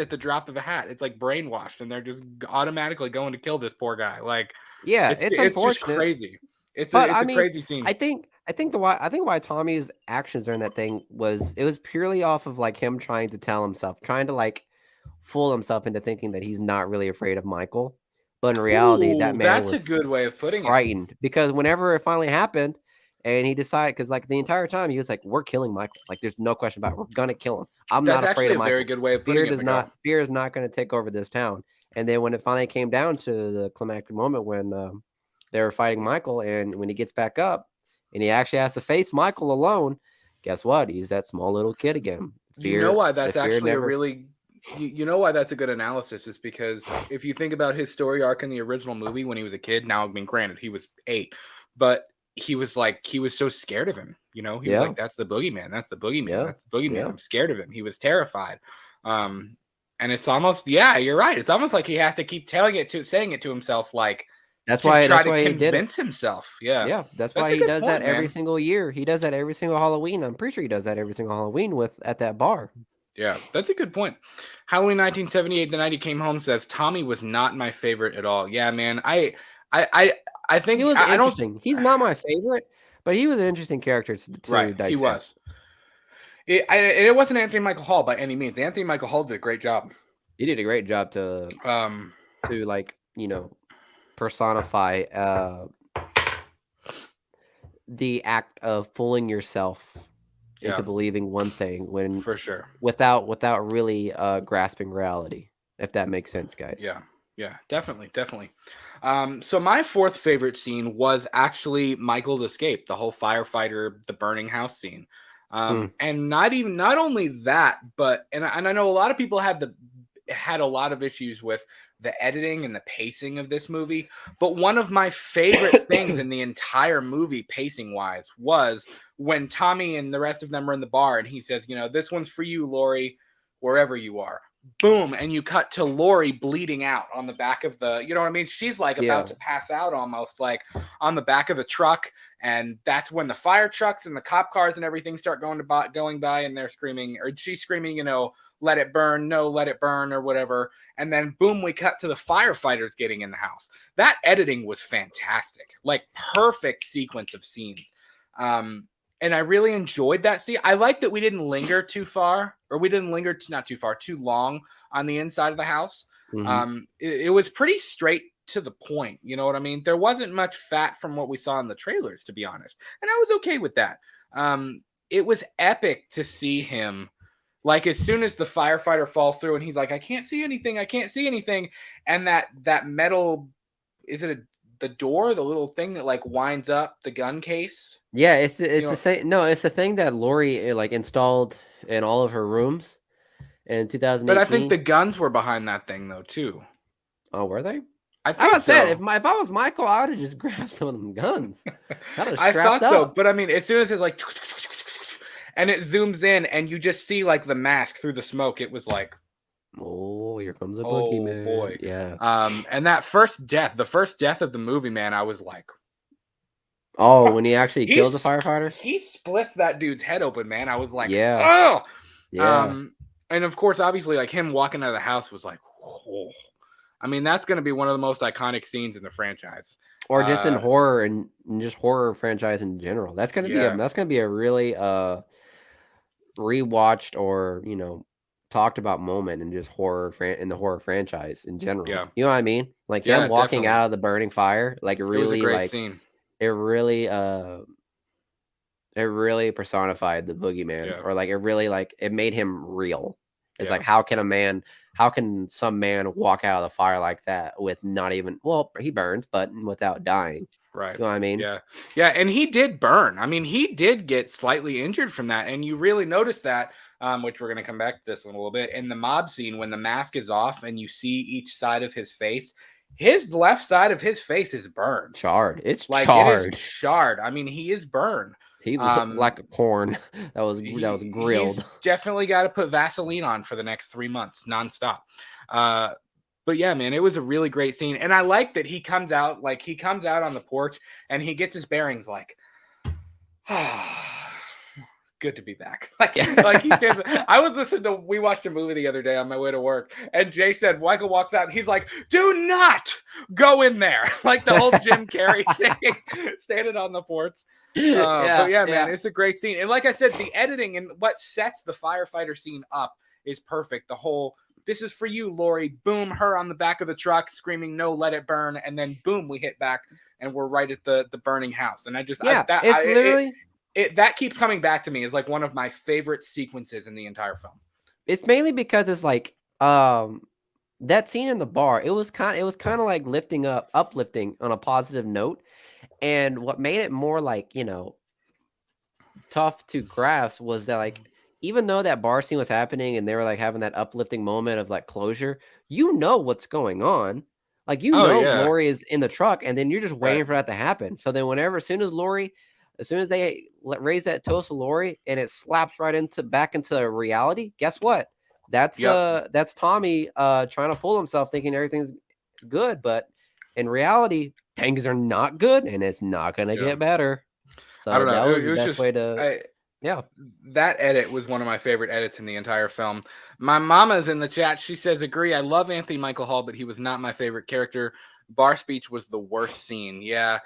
the drop of a hat. It's like brainwashed, and they're just automatically going to kill this poor guy. Like, it's just crazy. It's a crazy scene. I think why Tommy's actions during that thing was purely off of like him trying to tell himself, trying to like fool himself into thinking that he's not really afraid of Michael, but in reality, that man was a good way of putting frightened because whenever it finally happened, and he decided because like the entire time he was like, "We're killing Michael. Like, there's no question about it. We're gonna kill him. I'm not afraid of Michael." Very good way of putting it. Fear is not going to take over this town. And then when it finally came down to the climactic moment when they were fighting Michael, and when he gets back up and he actually has to face Michael alone, guess what? He's that small little kid again. You know why that's actually you know why that's a good analysis is because if you think about his story arc in the original movie when he was a kid, now, I mean, granted, he was 8, but he was so scared of him. He was like, that's the boogeyman. That's the boogeyman. That's the boogeyman. I'm scared of him. He was terrified. And it's almost, you're right. It's almost like he has to keep saying it to himself, like, that's why he convince himself. Yeah. That's why he does that every single year. He does that every single Halloween. I'm pretty sure he does that every single Halloween at that bar. Yeah, that's a good point. Halloween 1978, the night he came home, says Tommy was not my favorite at all. Yeah, man. I think he was interesting. He's not my favorite, but he was an interesting character to dissect. He was. It wasn't Anthony Michael Hall by any means. Anthony Michael Hall did a great job. He did a great job to personify the act of fooling yourself into believing one thing when for sure without really grasping reality, if that makes sense, guys. Yeah, definitely. So my fourth favorite scene was actually Michael's escape, the whole firefighter, the burning house scene. And not only that, but and I know a lot of people had a lot of issues with the editing and the pacing of this movie, but one of my favorite things in the entire movie, pacing wise, was when Tommy and the rest of them are in the bar and he says, this one's for you, Lori, wherever you are. Boom, and you cut to Lori bleeding out on the back of the, you know what I mean? She's like about to pass out almost, like on the back of the truck, and that's when the fire trucks and the cop cars and everything start going by, and they're screaming, or she's screaming, let it burn, no, let it burn, or whatever. And then boom, we cut to the firefighters getting in the house. That editing was fantastic, like perfect sequence of scenes. And I really enjoyed that scene. I like that we didn't linger too long on the inside of the house. Mm-hmm. It was pretty straight to the point. You know what I mean? There wasn't much fat from what we saw in the trailers, to be honest. And I was okay with that. It was epic to see him, like, as soon as the firefighter falls through and he's like, I can't see anything. And that metal, is it the door, the little thing that like winds up the gun case? Yeah, it's the same. No, it's the thing that Lori like installed in all of her rooms in 2018. But I think the guns were behind that thing though too. Oh, were they? I think so. Said if I was Michael, I would have just grabbed some of them guns. I thought so, but I mean, as soon as it's like, and it zooms in, and you just see like the mask through the smoke, it was like, oh, here comes a boogeyman. Oh boy, yeah. And that first death of the movie, man, I was like, oh, when he actually kills the firefighter, he splits that dude's head open, man. I was like, yeah, oh, yeah. And of course, obviously, like him walking out of the house was like, oh. I mean, that's going to be one of the most iconic scenes in the franchise, or just in horror and just horror franchise in general. That's going to be a really rewatched or talked about moment in just in the horror franchise in general. Yeah. You know what I mean? Like him walking out of the burning fire, like really, it was a great scene. It really personified the boogeyman, or like it really it made him real. It's like, how can some man walk out of the fire like that with not even, well, he burns, but without dying. Right. You know what I mean? Yeah. Yeah. And he did burn. I mean, he did get slightly injured from that. And you really notice that, which we're going to come back to this in a little bit, in the mob scene, when the mask is off and you see each side of his face, his left side of his face is burned. Charred. It's like charred. It is charred. I mean, he is burned. He looked like a corn that was grilled. He's definitely got to put Vaseline on for the next 3 months nonstop. But yeah, man, it was a really great scene. And I like that he comes out on the porch and he gets his bearings like, good to be back. Like he stands. We watched a movie the other day on my way to work, and Jay said, Michael walks out and he's like, do not go in there. Like the whole Jim Carrey thing, standing on the porch. But yeah, man, it's a great scene. And like I said, the editing and what sets the firefighter scene up is perfect. The whole, this is for you, Lori. Boom, her on the back of the truck screaming, no, let it burn. And then boom, we hit back and we're right at the burning house. And that keeps coming back to me as like one of my favorite sequences in the entire film. It's mainly because it's like that scene in the bar, it was kind of like uplifting on a positive note. And what made it more like, tough to grasp was that, like, even though that bar scene was happening and they were like having that uplifting moment of like closure, what's going on. Like, Lori is in the truck, and then you're just waiting for that to happen. So then as soon as they raise that toast to Lori and it slaps back into reality, guess what? That's Tommy trying to fool himself, thinking everything's good, but in reality, things are not good, and it's not gonna get better. So I don't know. That was the best way to. That edit was one of my favorite edits in the entire film. My mama's in the chat. She says, agree. I love Anthony Michael Hall, but he was not my favorite character. Bar speech was the worst scene. Yeah.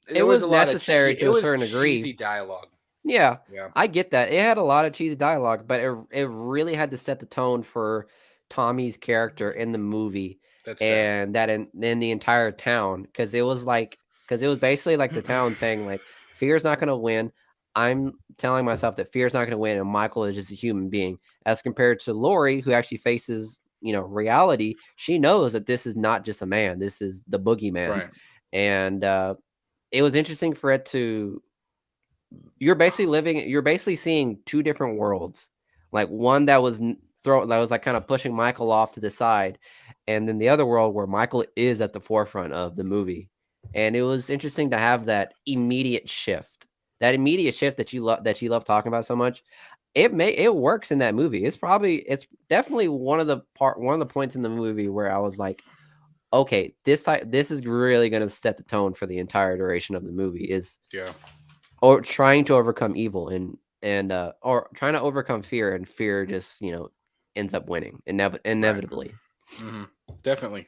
It was necessary to a certain degree. Cheesy dialogue. Yeah, I get that. It had a lot of cheesy dialogue, but it really had to set the tone for Tommy's character in the movie. And that in the entire town. Because it was basically like the town saying, like, fear's not going to win. I'm telling myself that fear's not going to win, and Michael is just a human being. As compared to Lori, who actually faces, reality, she knows that this is not just a man. This is the boogeyman. Right. And it was interesting for it to. You're basically seeing two different worlds, like one that was like kind of pushing Michael off to the side, and then the other world where Michael is at the forefront of the movie. And it was interesting to have that immediate shift that you love talking about so much. It works in that movie. It's definitely one of the points in the movie where I was like, okay, this is really going to set the tone for the entire duration of the movie. Or trying to overcome evil and or trying to overcome fear, and fear just ends up winning inevitably. Right. Mm-hmm. Definitely.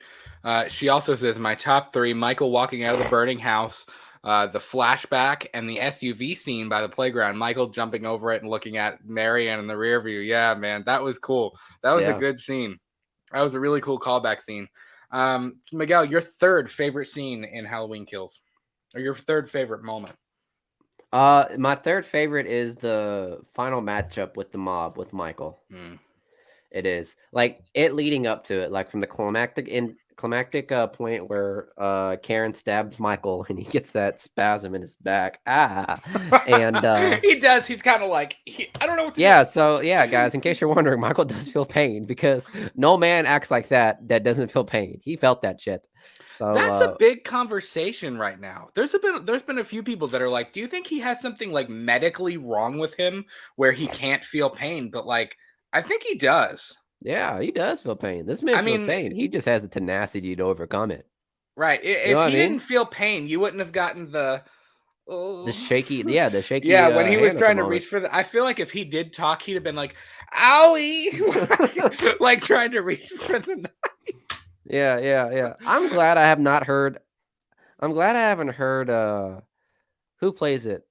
She also says, my top 3: Michael walking out of the burning house, the flashback, and the SUV scene by the playground. Michael jumping over it and looking at Marianne in the rear view. Yeah, man, that was cool. That was a good scene. That was a really cool callback scene. Miguel, your third favorite scene in Halloween Kills, or your third favorite moment? My third favorite is the final matchup with the mob with Michael. It is like it leading up to it, like from the climactic point where Karen stabs Michael and he gets that spasm in his back. And he does. He's kind of like, I don't know what to do. So guys, in case you're wondering, Michael does feel pain, because no man acts like that doesn't feel pain. He felt that shit. So that's a big conversation right now. There's been a few people that are like, do you think he has something like medically wrong with him where he can't feel pain? But like, I think he does. Yeah, he does feel pain. This man feels pain. He just has the tenacity to overcome it. Right. If he didn't feel pain, you wouldn't have gotten the shaky. Yeah, when he was trying to reach for I feel like if he did talk, he'd have been like, owie, like trying to reach for the knife. Yeah. I'm glad I haven't heard who plays it.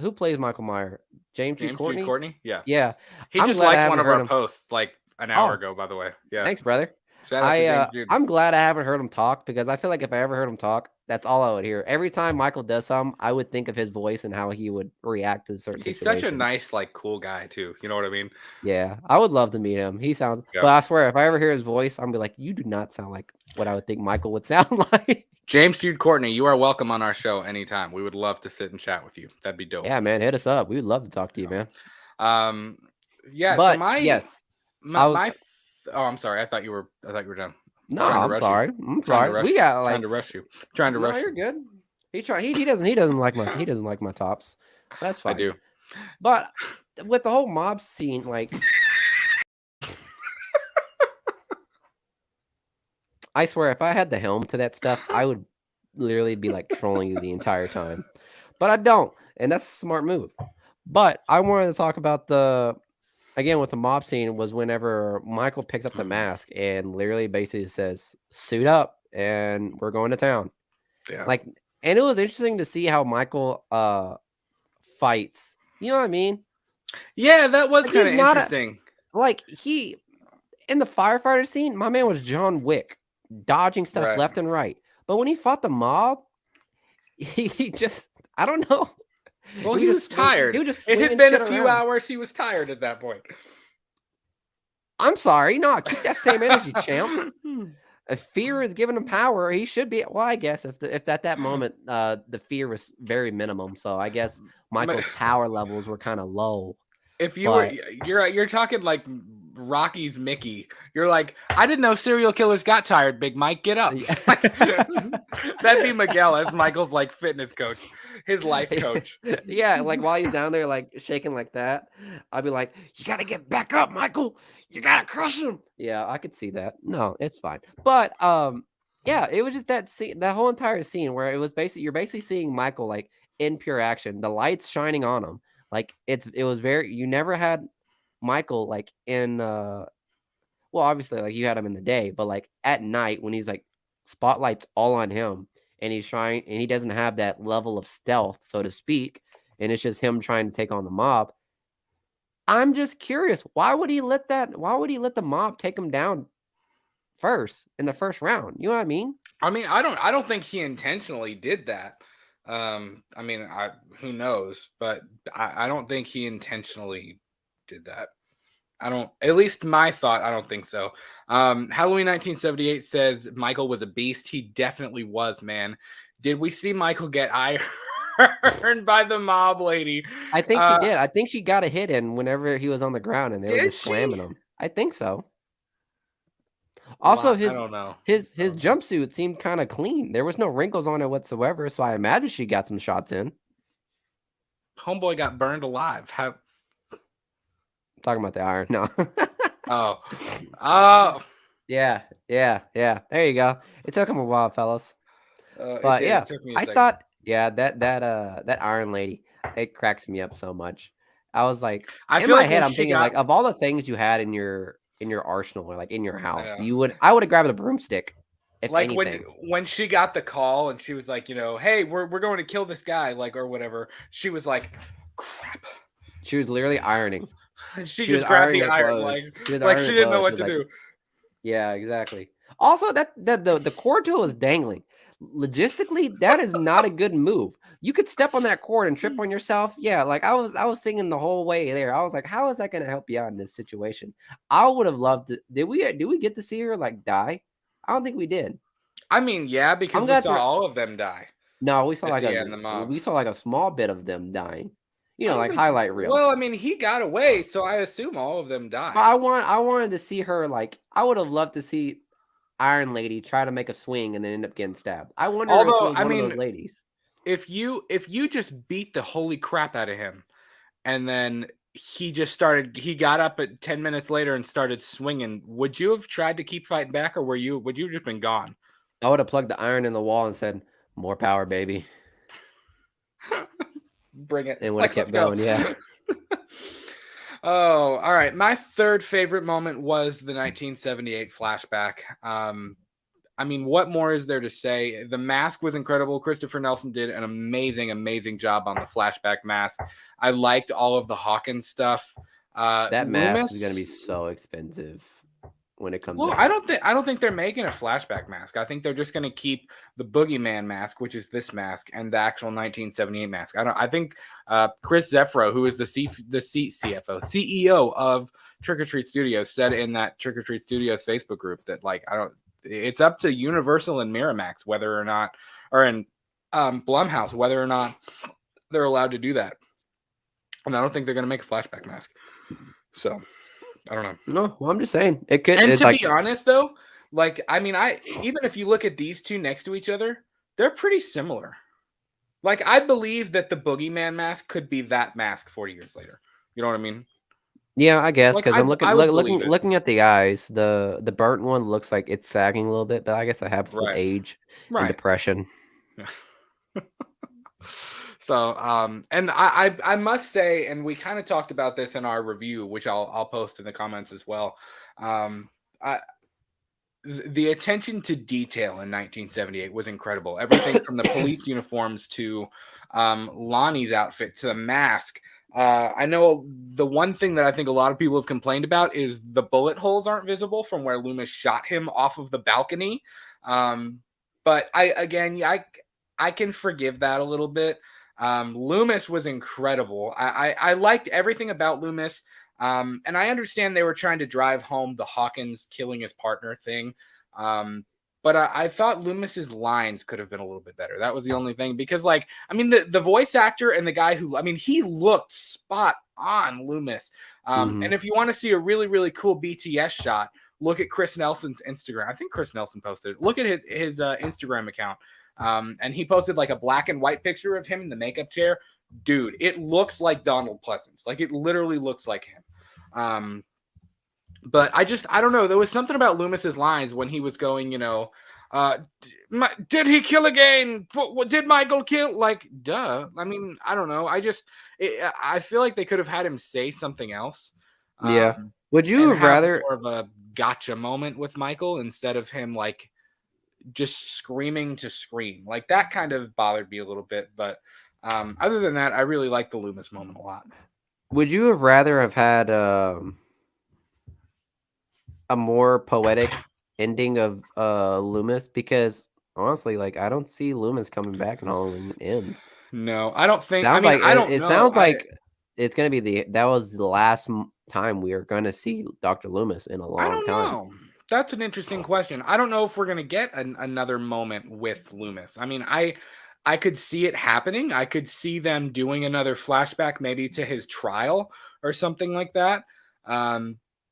Who plays Michael Myers? James G. Courtney? Yeah. He just liked one of our posts like an hour ago, by the way. Yeah. Thanks, brother. Shout out to James Jude. I'm glad I haven't heard him talk, because I feel like if I ever heard him talk, that's all I would hear. Every time Michael does something, I would think of his voice and how he would react to certain situations. He's such a nice, like, cool guy, too. You know what I mean? Yeah. I would love to meet him. He sounds... But I swear, if I ever hear his voice, I'm going to be like, you do not sound like what I would think Michael would sound like. James Jude Courtney, you are welcome on our show anytime. We would love to sit and chat with you. That'd be dope. Yeah, man. Hit us up. We would love to talk to you, man. Yeah. But, I'm sorry. I thought you were done. No, I'm sorry. We got like trying to rush you. Trying to rush. You're good. He doesn't like my tops. That's fine. I do. But with the whole mob scene, like, I swear, if I had the helm to that stuff, I would literally be like trolling you the entire time. But I don't, and that's a smart move. But I wanted to talk about with the mob scene was whenever Michael picks up the mask and literally basically says, "Suit up, and we're going to town." Yeah. Like, and it was interesting to see how Michael fights. You know what I mean? Yeah, that was kind of interesting. In the firefighter scene, my man was John Wick, dodging stuff left and right. But when he fought the mob, he just, I don't know. Well, he was tired. It had been a few hours. He was tired at that point. I'm sorry. No, keep that same energy, champ. If fear is giving him power, he should be. Well, I guess if at that moment the fear was very minimum, so I guess Michael's power levels were kind of low. If you you're talking like Rocky's Mickey. You're like, I didn't know serial killers got tired. Big Mike, get up. That'd be Miguel as Michael's like fitness coach, his life coach. Yeah, like while he's down there like shaking like that, I'd be like, you gotta get back up, Michael. You gotta crush him. Yeah, I could see that. No, it's fine. But yeah, it was just that scene, that whole entire scene where it was you're basically seeing Michael like in pure action, the lights shining on him. Like it was very, you never had Michael like in well, obviously like you had him in the day, but like at night when he's like spotlights all on him and he's trying, and he doesn't have that level of stealth, so to speak, and it's just him trying to take on the mob. I'm just curious, why would he let the mob take him down first in the first round? You know what I mean? I mean, I don't think he intentionally did that. I mean, who knows, but I don't think he intentionally did that. At least my thought, I don't think so. Halloween 1978 says Michael was a beast. He definitely was, man. Did we see Michael get ironed by the mob lady? I think she did. I think she got a hit in whenever he was on the ground and they were just slamming him. I think so. Also, I don't know. His jumpsuit seemed kind of clean. There was no wrinkles on it whatsoever, so I imagine she got some shots in. Homeboy got burned alive. Talking about the iron, no. Oh. Yeah. There you go. It took him a while, fellas. But yeah, I thought, yeah, that Iron Lady, it cracks me up so much. I was like, in my head, I'm thinking like, of all the things you had in your arsenal or like in your house, I would have grabbed a broomstick. If like anything. when she got the call and she was like, hey, we're going to kill this guy, like, or whatever. She was like, crap. She was literally ironing. She just grabbed the iron, like she didn't know what to do. Yeah, exactly. Also, that the cord tool is dangling. Logistically, that is not a good move. You could step on that cord and trip on yourself. Yeah, like I was thinking the whole way there. I was like, how is that going to help you out in this situation? I would have loved to. Did we get to see her like die? I don't think we did. I mean, yeah, because we saw all of them die. No, we saw like a small bit of them dying. Like highlight reel. Well, I mean, he got away, so I assume all of them died. I wanted to see her, like, I would have loved to see Iron Lady try to make a swing and then end up getting stabbed. I wonder if it was one of those ladies. If you just beat the holy crap out of him, and then he got up at 10 minutes later and started swinging, would you have tried to keep fighting back, or would you have just been gone? I would have plugged the iron in the wall and said, "More power, baby." Bring it. And would have kept going, yeah. Oh, all right. My third favorite moment was the 1978 flashback. I mean, what more is there to say? The mask was incredible. Christopher Nelson did an amazing, amazing job on the flashback mask. I liked all of the Hawkins stuff. That mask is going to be so expensive when it comes out. I don't think they're making a flashback mask. I think they're just going to keep the Boogeyman mask, which is this mask, and the actual 1978 mask. I think Chris Zeffro, who is the CEO of Trick or Treat Studios, said in that Trick or Treat Studios Facebook group that it's up to Universal and Miramax whether or not, or in Blumhouse, whether or not they're allowed to do that. And I don't think they're going to make a flashback mask. So I don't know. No, well, I'm just saying it could. And to be honest, though, like, I mean, even if you look at these two next to each other, they're pretty similar. Like, I believe that the Boogeyman mask could be that mask 40 years later. You know what I mean? Yeah, I guess, because I'm looking at the eyes. The burnt one looks like it's sagging a little bit, but I guess that happens with age and depression. Yeah. So, and I must say, and we kind of talked about this in our review, which I'll post in the comments as well. The attention to detail in 1978 was incredible. Everything from the police uniforms to Lonnie's outfit to the mask. I know the one thing that I think a lot of people have complained about is the bullet holes aren't visible from where Loomis shot him off of the balcony. But I can forgive that a little bit. Loomis was incredible. I liked everything about Loomis. And I understand they were trying to drive home the Hawkins killing his partner thing. But But I thought Loomis's lines could have been a little bit better. That was the only thing, because like, I mean, the voice actor and the guy who, I mean, he looked spot on, Loomis. And if you want to see a really, really cool BTS shot, look at Chris Nelson's Instagram. I think Chris Nelson posted it. Look at his Instagram account. And he posted like a black and white picture of him in the makeup chair. Dude, it looks like Donald Pleasance. Like, it literally looks like him. But I don't know. There was something about Loomis's lines when he was going, you know, did he kill again? Did Michael kill? Like, duh. I mean, I don't know. I feel like they could have had him say something else. Yeah. Would you rather more of a gotcha moment with Michael instead of him like just screaming to scream? Like, that kind of bothered me a little bit. But other than that, I really like the Loomis moment a lot. Would you have rather have had a more poetic ending of Loomis? Because honestly, like, I don't see Loomis coming back in Halloween Ends. No, I don't think. Sounds I don't. It sounds like it's gonna be that was the last time we are gonna see Dr. Loomis in a long time. I don't know. That's an interesting question. I don't know if we're gonna get another moment with Loomis. I mean, I could see it happening. I could see them doing another flashback, maybe to his trial or something like that.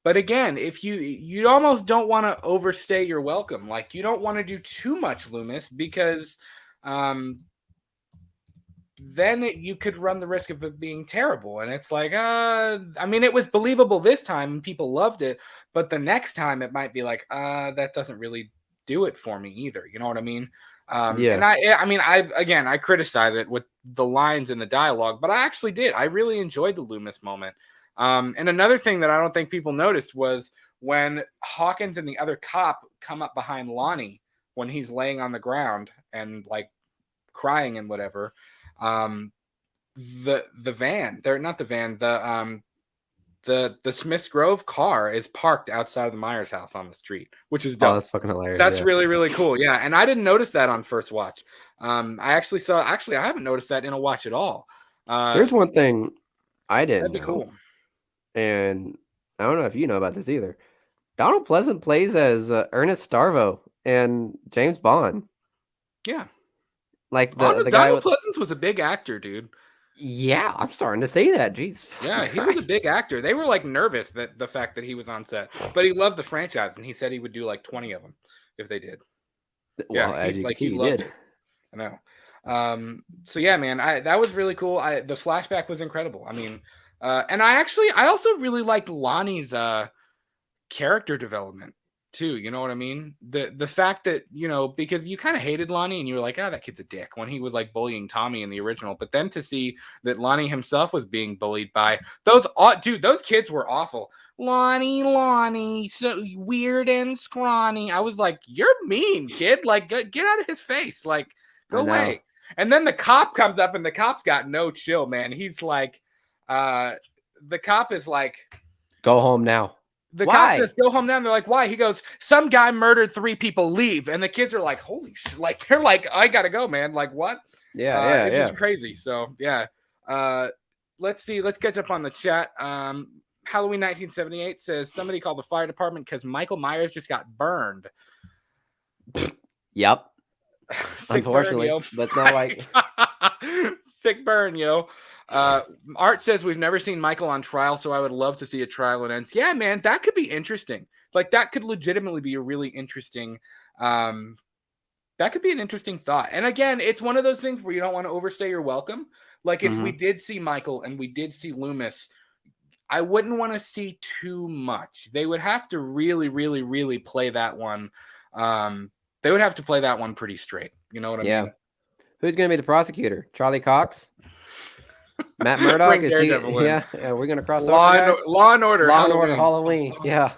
But again, if you almost don't want to overstay your welcome. Like, you don't want to do too much Loomis, because then you could run the risk of it being terrible. And it's like, I mean, it was believable this time and people loved it, but the next time it might be like, that doesn't really do it for me either. You know what I mean? Yeah. And I criticize it with the lines and the dialogue, but I actually did. I really enjoyed the Loomis moment. And another thing that I don't think people noticed was when Hawkins and the other cop come up behind Lonnie when he's laying on the ground and like crying and whatever. The van, they're not the van, the Smiths Grove car is parked outside of the Myers house on the street, which is dope. Oh, that's fucking hilarious. That's really, really cool. Yeah. And I didn't notice that on first watch. I haven't noticed that in a watch at all. Here's one thing I didn't know. Cool. And I don't know if you know about this either. Donald Pleasant plays as Ernest Starvo and James Bond. Yeah. Like the guy Donald Pleasance was a big actor, dude. Yeah, I'm starting to say that. Jeez. Yeah, he was a big actor. They were like nervous that the fact that he was on set, but he loved the franchise and he said he would do like 20 of them if they did. Well, yeah, as you can see, he did. It. I know. So yeah, man, that was really cool. The flashback was incredible. I mean, and I also really liked Lonnie's character development too. You know what I mean? The fact that, you know, because you kind of hated Lonnie and you were like, oh, that kid's a dick when he was like bullying Tommy in the original, but then to see that Lonnie himself was being bullied by those kids were awful. Lonnie, so weird and scrawny. I was like, you're mean, kid. Like, get out of his face. Like, go away. And then the cop comes up and the cop's got no chill, man. He's like, the cop is like, go home now. The cop says, go home now. And they're like, why? He goes, some guy murdered 3 people, leave. And the kids are like, holy shit. Like, they're like, I got to go, man. Like, what? Yeah, it's just crazy. So, yeah. Let's see. Let's catch up on the chat. Halloween 1978 says, somebody called the fire department because Michael Myers just got burned. Yep. Unfortunately. Burn, that's not like... Sick burn, yo. Art says we've never seen Michael on trial, so I would love to see a trial and ends. Yeah, man, that could be interesting. Like, that could legitimately be a really interesting that could be an interesting thought. And again, it's one of those things where you don't want to overstay your welcome. Like, if we did see Michael and we did see Loomis, I wouldn't want to see too much. They would have to really, really, really play that one. They would have to play that one pretty straight. You know what I mean? Who's going to be the prosecutor? Charlie Cox? Matt Murdock? Is he? Yeah, we're going to cross over, guys? Law and Order. Law and Order Halloween. Yeah.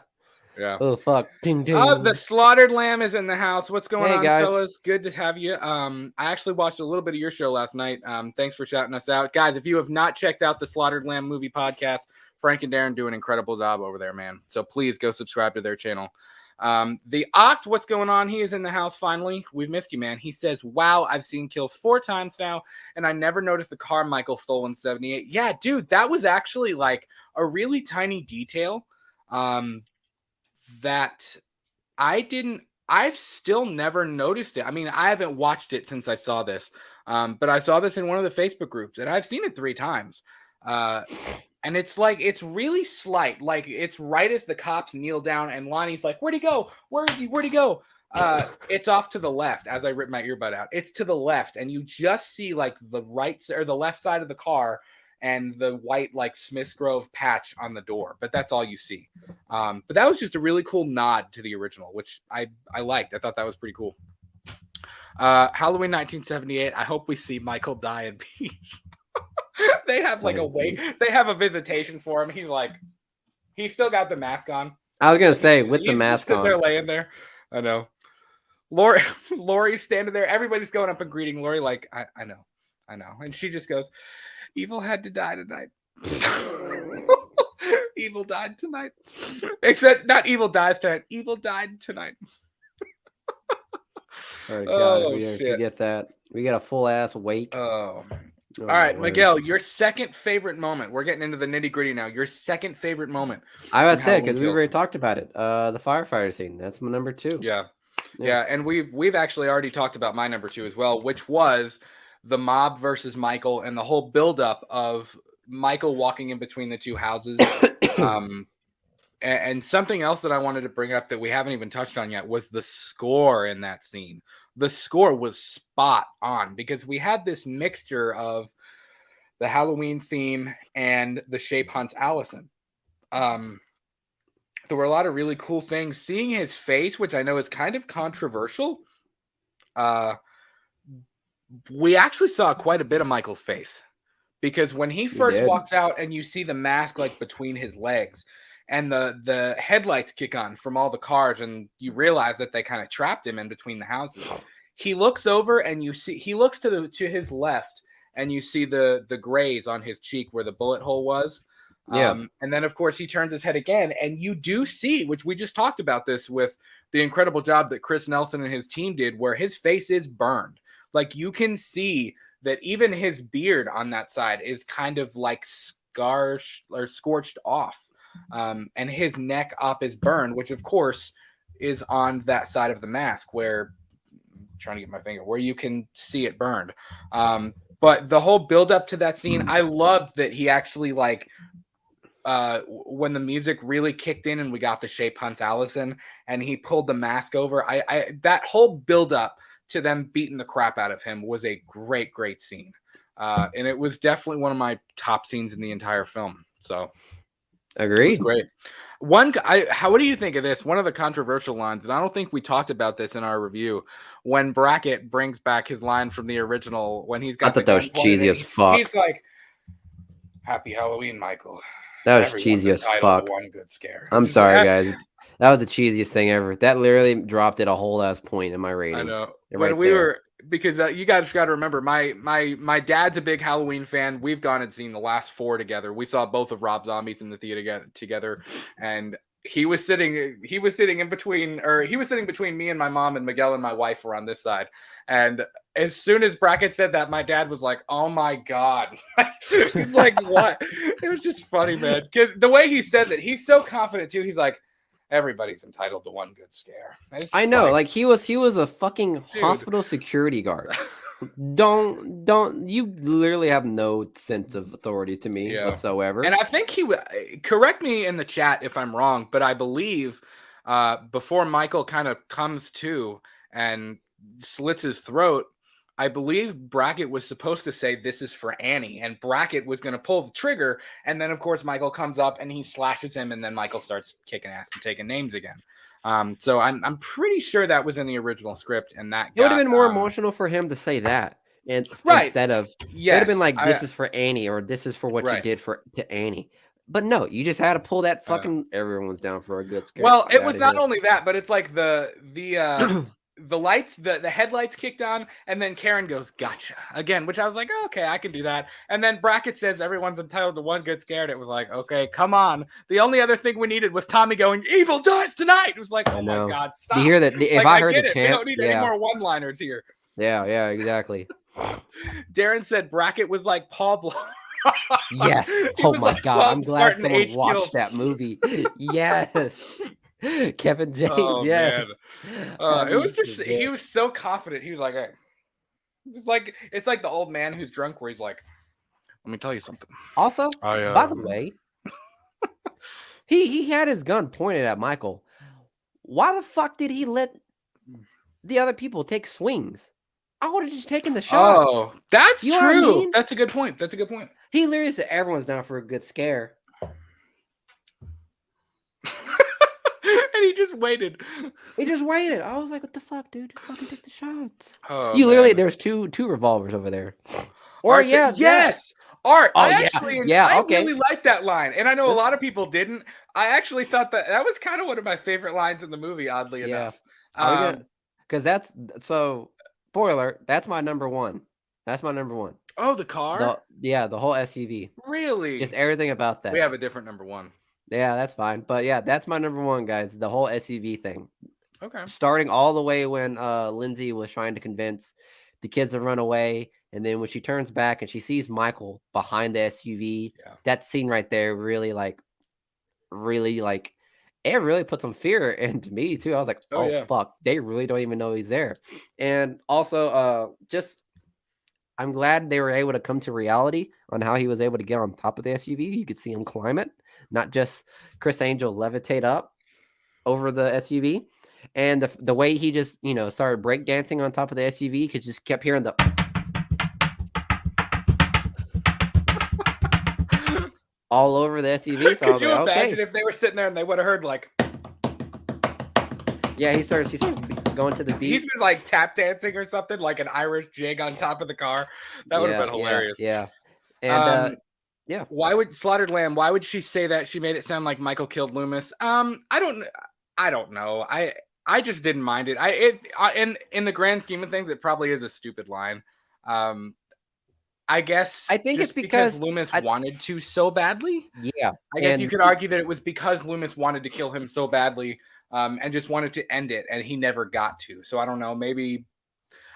Yeah. Oh, fuck. Ding, ding. Oh, the slaughtered lamb is in the house. What's going on, guys? fellas? Good to have you. I actually watched a little bit of your show last night. Thanks for shouting us out. Guys, if you have not checked out the Slaughtered Lamb movie podcast, Frank and Darren do an incredible job over there, man. So please go subscribe to their channel. The Oct, what's going on? He is in the house finally. We've missed you, man. He says, wow, I've seen kills 4 times now, and I never noticed the car Michael stole in 78. Yeah, dude, that was actually like a really tiny detail that I didn't I've still never noticed it. I mean, I haven't watched it since I saw this, but I saw this in one of the Facebook groups, and I've seen it 3 times. And it's like, it's really slight. Like, it's right as the cops kneel down, and Lonnie's like, "Where'd he go? Where is he? Where'd he go?" It's off to the left as I rip my earbud out. It's to the left, and you just see like the right or the left side of the car and the white like Smith's Grove patch on the door, but that's all you see. But that was just a really cool nod to the original, which I liked. I thought that was pretty cool. Halloween 1978. I hope we see Michael die in peace. They have like a wait. They have a visitation for him. He's still got the mask on. I was gonna say with the mask on. They're laying there. I know. Lori's standing there. Everybody's going up and greeting Lori. Like, I know. And she just goes, "Evil had to die tonight." Evil died tonight. Except not evil dies tonight. Evil died tonight. Oh, God, we get that. We got a full ass wake. Oh. All right, Miguel, your second favorite moment. We're getting into the nitty gritty now. Your second favorite moment. I would say, because we already talked about it. The firefighter scene. That's my number 2. Yeah, and we've actually already talked about my number 2 as well, which was the mob versus Michael and the whole buildup of Michael walking in between the 2 houses. And something else that I wanted to bring up that we haven't even touched on yet was the score in that scene. The score was spot on because we had this mixture of the Halloween theme and the Shape Hunts Allison. There were a lot of really cool things. Seeing his face, which I know is kind of controversial, we actually saw quite a bit of Michael's face because when he first walks out and you see the mask like between his legs and the headlights kick on from all the cars and you realize that they kind of trapped him in between the houses. He looks over and he looks to his left and you see the graze on his cheek where the bullet hole was. And then of course he turns his head again and you do see, which we just talked about this with the incredible job that Chris Nelson and his team did, where his face is burned. Like you can see that even his beard on that side is kind of like scorched off. And his neck up is burned, which of course is on that side of the mask where I'm trying to get my finger where you can see it burned. But the whole build up to that scene, I loved that he actually like when the music really kicked in and we got the Shape Hunts Allison and he pulled the mask over. I that whole build up to them beating the crap out of him was a great scene. And it was definitely one of my top scenes in the entire film. So agreed. Great. What do you think of this? One of the controversial lines, and I don't think we talked about this in our review, when Brackett brings back his line from the original, when he's got I thought that was cheesy as fuck. He's like, "Happy Halloween, Michael." That was cheesy as fuck. One good scare. I'm sorry, guys. That was the cheesiest thing ever. That literally dropped it a whole ass point in my rating. I know. Right when because you guys got to remember, my dad's a big Halloween fan. We've gone and seen the last 4 together. We saw both of Rob Zombie's in the theater together, and he was sitting between me and my mom, and Miguel and my wife were on this side. And as soon as Brackett said that, my dad was like, "Oh my God." He's like, "What?" It was just funny, man. 'Cause the way he said that, he's so confident too. He's like, "Everybody's entitled to one good scare." I know, like he was a fucking hospital security guard. Don't you literally have no sense of authority to me whatsoever. And I think he would correct me in the chat if I'm wrong, but I believe before Michael kind of comes to and slits his throat, I believe Brackett was supposed to say, "This is for Annie," and Brackett was going to pull the trigger, and then of course Michael comes up and he slashes him, and then Michael starts kicking ass and taking names again. So I'm pretty sure that was in the original script, and that it would have been more emotional for him to say that, and instead of it would have been like, "This is for Annie," or "This is for what you did to Annie." But no, you just had to pull that fucking. Everyone's down for a good scare. Well, it was not only that, but it's like the lights, the headlights kicked on, and then Karen goes, "Gotcha," again, which I was like, oh, okay, I can do that. And then Brackett says everyone's entitled to one good scare. And it was like, okay, come on. The only other thing we needed was Tommy going, "Evil dies tonight." It was like, oh my God, stop. You hear that? If I heard the chant, we don't need any more one-liners here. Yeah, exactly. Darren said Brackett was like Paul Blart. Yes. Oh my God, I'm glad someone watched that movie. Yes. Kevin James, Oh, yes. Man. It was just he was so confident. He was like, hey. It's like the old man who's drunk where he's like, let me tell you something. Also, by the way, he had his gun pointed at Michael. Why the fuck did he let the other people take swings? I would have just taken the shots. Oh, that's true. I mean? That's a good point. He literally said everyone's down for a good scare. And he just waited. I was like, what the fuck, dude? Just fucking take the shots. Oh, literally, there's two revolvers over there. Or yes. Art. Oh, I really like that line. And I know a lot of people didn't. I actually thought that was kind of one of my favorite lines in the movie, oddly enough. Because that's so spoiler, that's my number one. Oh, the car? The whole SUV. Really? Just everything about that. We have a different number one. Yeah, that's fine. But yeah, that's my number one, guys. The whole SUV thing. Okay. Starting all the way when Lindsay was trying to convince the kids to run away. And then when she turns back and she sees Michael behind the SUV, that scene right there really it really put some fear into me too. I was like, oh fuck, they really don't even know he's there. And also I'm glad they were able to come to reality on how he was able to get on top of the SUV. You could see him climb it, not just Chris Angel levitate up over the SUV. And the way he just, started breakdancing on top of the SUV, because just kept hearing the all over the SUV. So could you imagine if they were sitting there and they would have heard like, yeah, he starts going to the beat. He was like tap dancing or something, like an Irish jig on top of the car. That would have been hilarious. Yeah. And why would Slaughtered Lamb? Why would she say that? She made it sound like Michael killed Loomis. I don't know. I just didn't mind it. In the grand scheme of things, it probably is a stupid line. I think it's because Loomis wanted to so badly. Yeah. I guess you could argue that it was because Loomis wanted to kill him so badly, and just wanted to end it, and he never got to. So I don't know. Maybe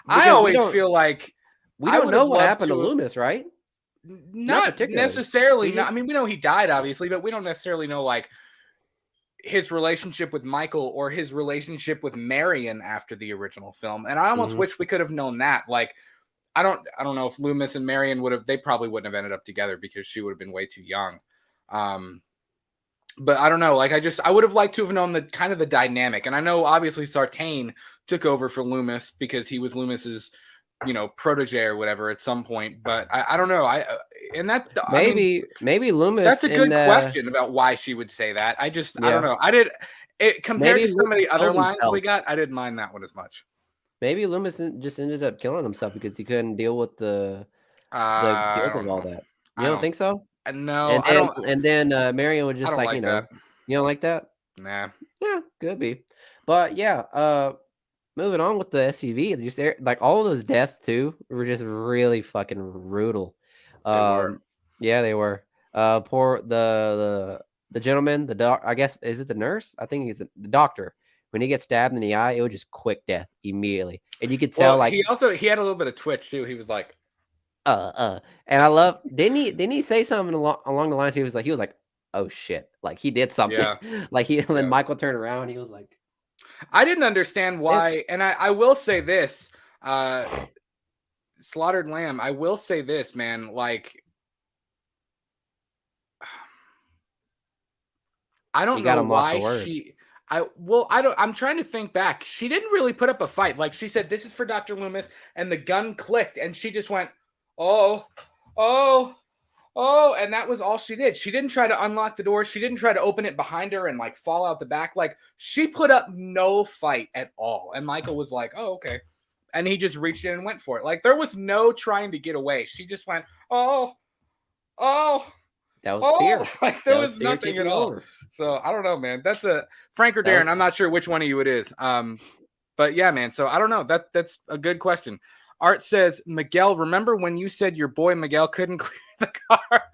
I always feel like we don't know what happened to Loomis, right? Not necessarily. I mean, we know he died, obviously, but we don't necessarily know like his relationship with Michael or his relationship with Marion after the original film. And I almost wish we could have known that. Like, I don't know if Loomis and Marion they probably wouldn't have ended up together because she would have been way too young. But I don't know. Like, I would have liked to have known the kind of the dynamic. And I know obviously Sartain took over for Loomis because he was Loomis's, protege or whatever at some point. But I don't know. Maybe Loomis. That's a good question about why she would say that. I don't know. Compared to some of the other lines we got, I didn't mind that one as much. Maybe Loomis just ended up killing himself because he couldn't deal with the guilt of all that. You don't think so? No, and then Marion would just like, that. You don't like that? Nah. Yeah, could be. But yeah, moving on with the SUV, just like all of those deaths too were just really fucking brutal. Yeah, they were. Poor the gentleman, I guess, is it the nurse? I think he's the doctor. When he gets stabbed in the eye, it was just quick death immediately, and you could tell he had a little bit of twitch too. He was like, and I love. Didn't he say something along the lines? He was like, oh shit, like he did something. Yeah. When Michael turned around, he was like, I didn't understand why, and I will say this, Slaughtered Lamb. I will say this, man. Like, I don't know why she. I'm trying to think back. She didn't really put up a fight. Like she said, this is for Dr. Loomis, and the gun clicked, and she just went, oh, and that was all she did. She didn't try to unlock the door. She didn't try to open it behind her and like fall out the back. Like she put up no fight at all. And Michael was like, oh, okay. And he just reached in and went for it. Like there was no trying to get away. She just went, oh. That was fear. Like there was nothing at all. So I don't know, man. That's a Frank or Darren. I'm not sure which one of you it is. But yeah, man. So I don't know. That's a good question. Art says, Miguel, remember when you said your boy Miguel couldn't clear the car?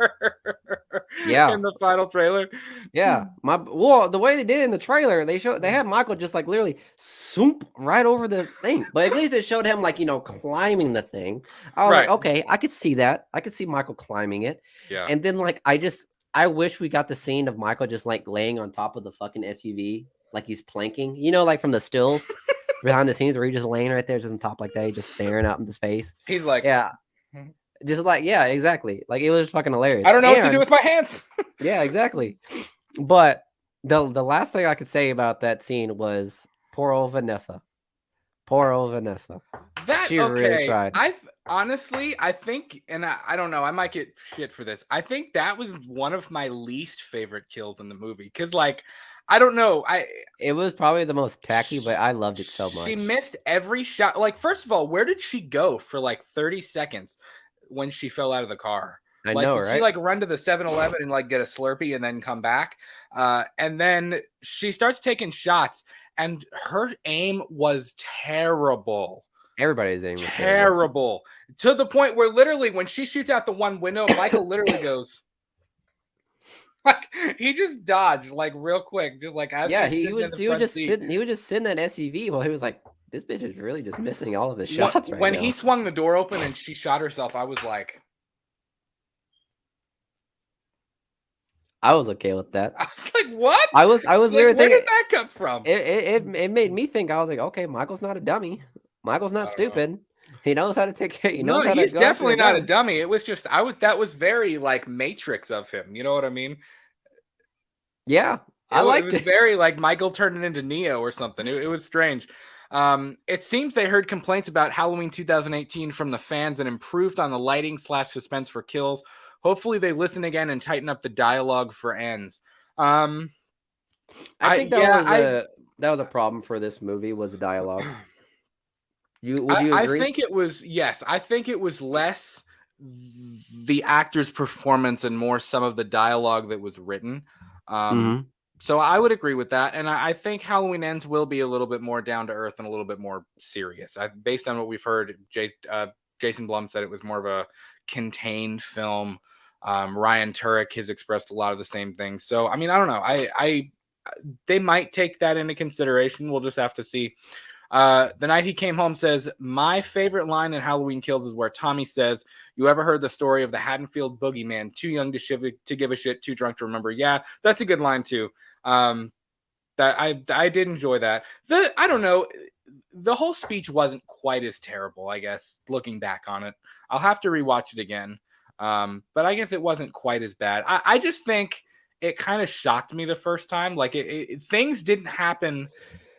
Yeah. In the final trailer. Yeah. The way they did in the trailer, they had Michael just like literally swoop right over the thing. But at least it showed him like, climbing the thing. I was like, okay, I could see that. I could see Michael climbing it. Yeah. And then like I wish we got the scene of Michael just like laying on top of the fucking SUV, like he's planking. You know, like from the stills behind the scenes where he's just laying right there, just on top like that, just staring out into space. He's like, yeah, just like exactly. Like it was fucking hilarious. I don't know what to do with my hands. Yeah, exactly. But the last thing I could say about that scene was poor old Vanessa. Poor old Vanessa. She really tried. Honestly, I think, and I don't know, I might get shit for this. I think that was one of my least favorite kills in the movie. Because, like, I don't know. It was probably the most tacky, but I loved it so much. She missed every shot. Like, first of all, where did she go for like 30 seconds when she fell out of the car? I know, right? She like run to the 7-Eleven and like get a Slurpee and then come back. And then she starts taking shots. And her aim was terrible. Everybody's aim was terrible. To the point where literally when she shoots out the one window, Michael literally goes, like, he just dodged like real quick. Just like, as he would just sit in that SUV while he was like, this bitch is really just missing all of the shots right now. When he swung the door open and she shot herself, I was like, I was okay with that. I was like, what? I was like, literally thinking, where did that come from? It made me think. I was like, okay, Michael's not a dummy. Michael's not stupid. He knows how to take care. He's definitely not a dummy. It was just that was very like Matrix of him. You know what I mean? Yeah, I liked it. It was very like Michael turning into Neo or something. It was strange. It seems they heard complaints about Halloween 2018 from the fans and improved on the lighting / suspense for kills. Hopefully they listen again and tighten up the dialogue for ends. I think that was a problem for this movie, was the dialogue. Would you agree? I think it was, yes. I think it was less the actor's performance and more some of the dialogue that was written. So I would agree with that. And I think Halloween Ends will be a little bit more down to earth and a little bit more serious. Based on what we've heard, Jason Blum said it was more of a contained film. Ryan Turek has expressed a lot of the same things. So, I mean, I don't know. They might take that into consideration. We'll just have to see. The Night He Came Home says, my favorite line in Halloween Kills is where Tommy says, you ever heard the story of the Haddonfield boogeyman? Too young to give a shit, too drunk to remember. Yeah, that's a good line too. That I did enjoy that. I don't know. The whole speech wasn't quite as terrible, I guess, looking back on it. I'll have to rewatch it again. But I guess it wasn't quite as bad. I just think it kind of shocked me the first time. Like things didn't happen.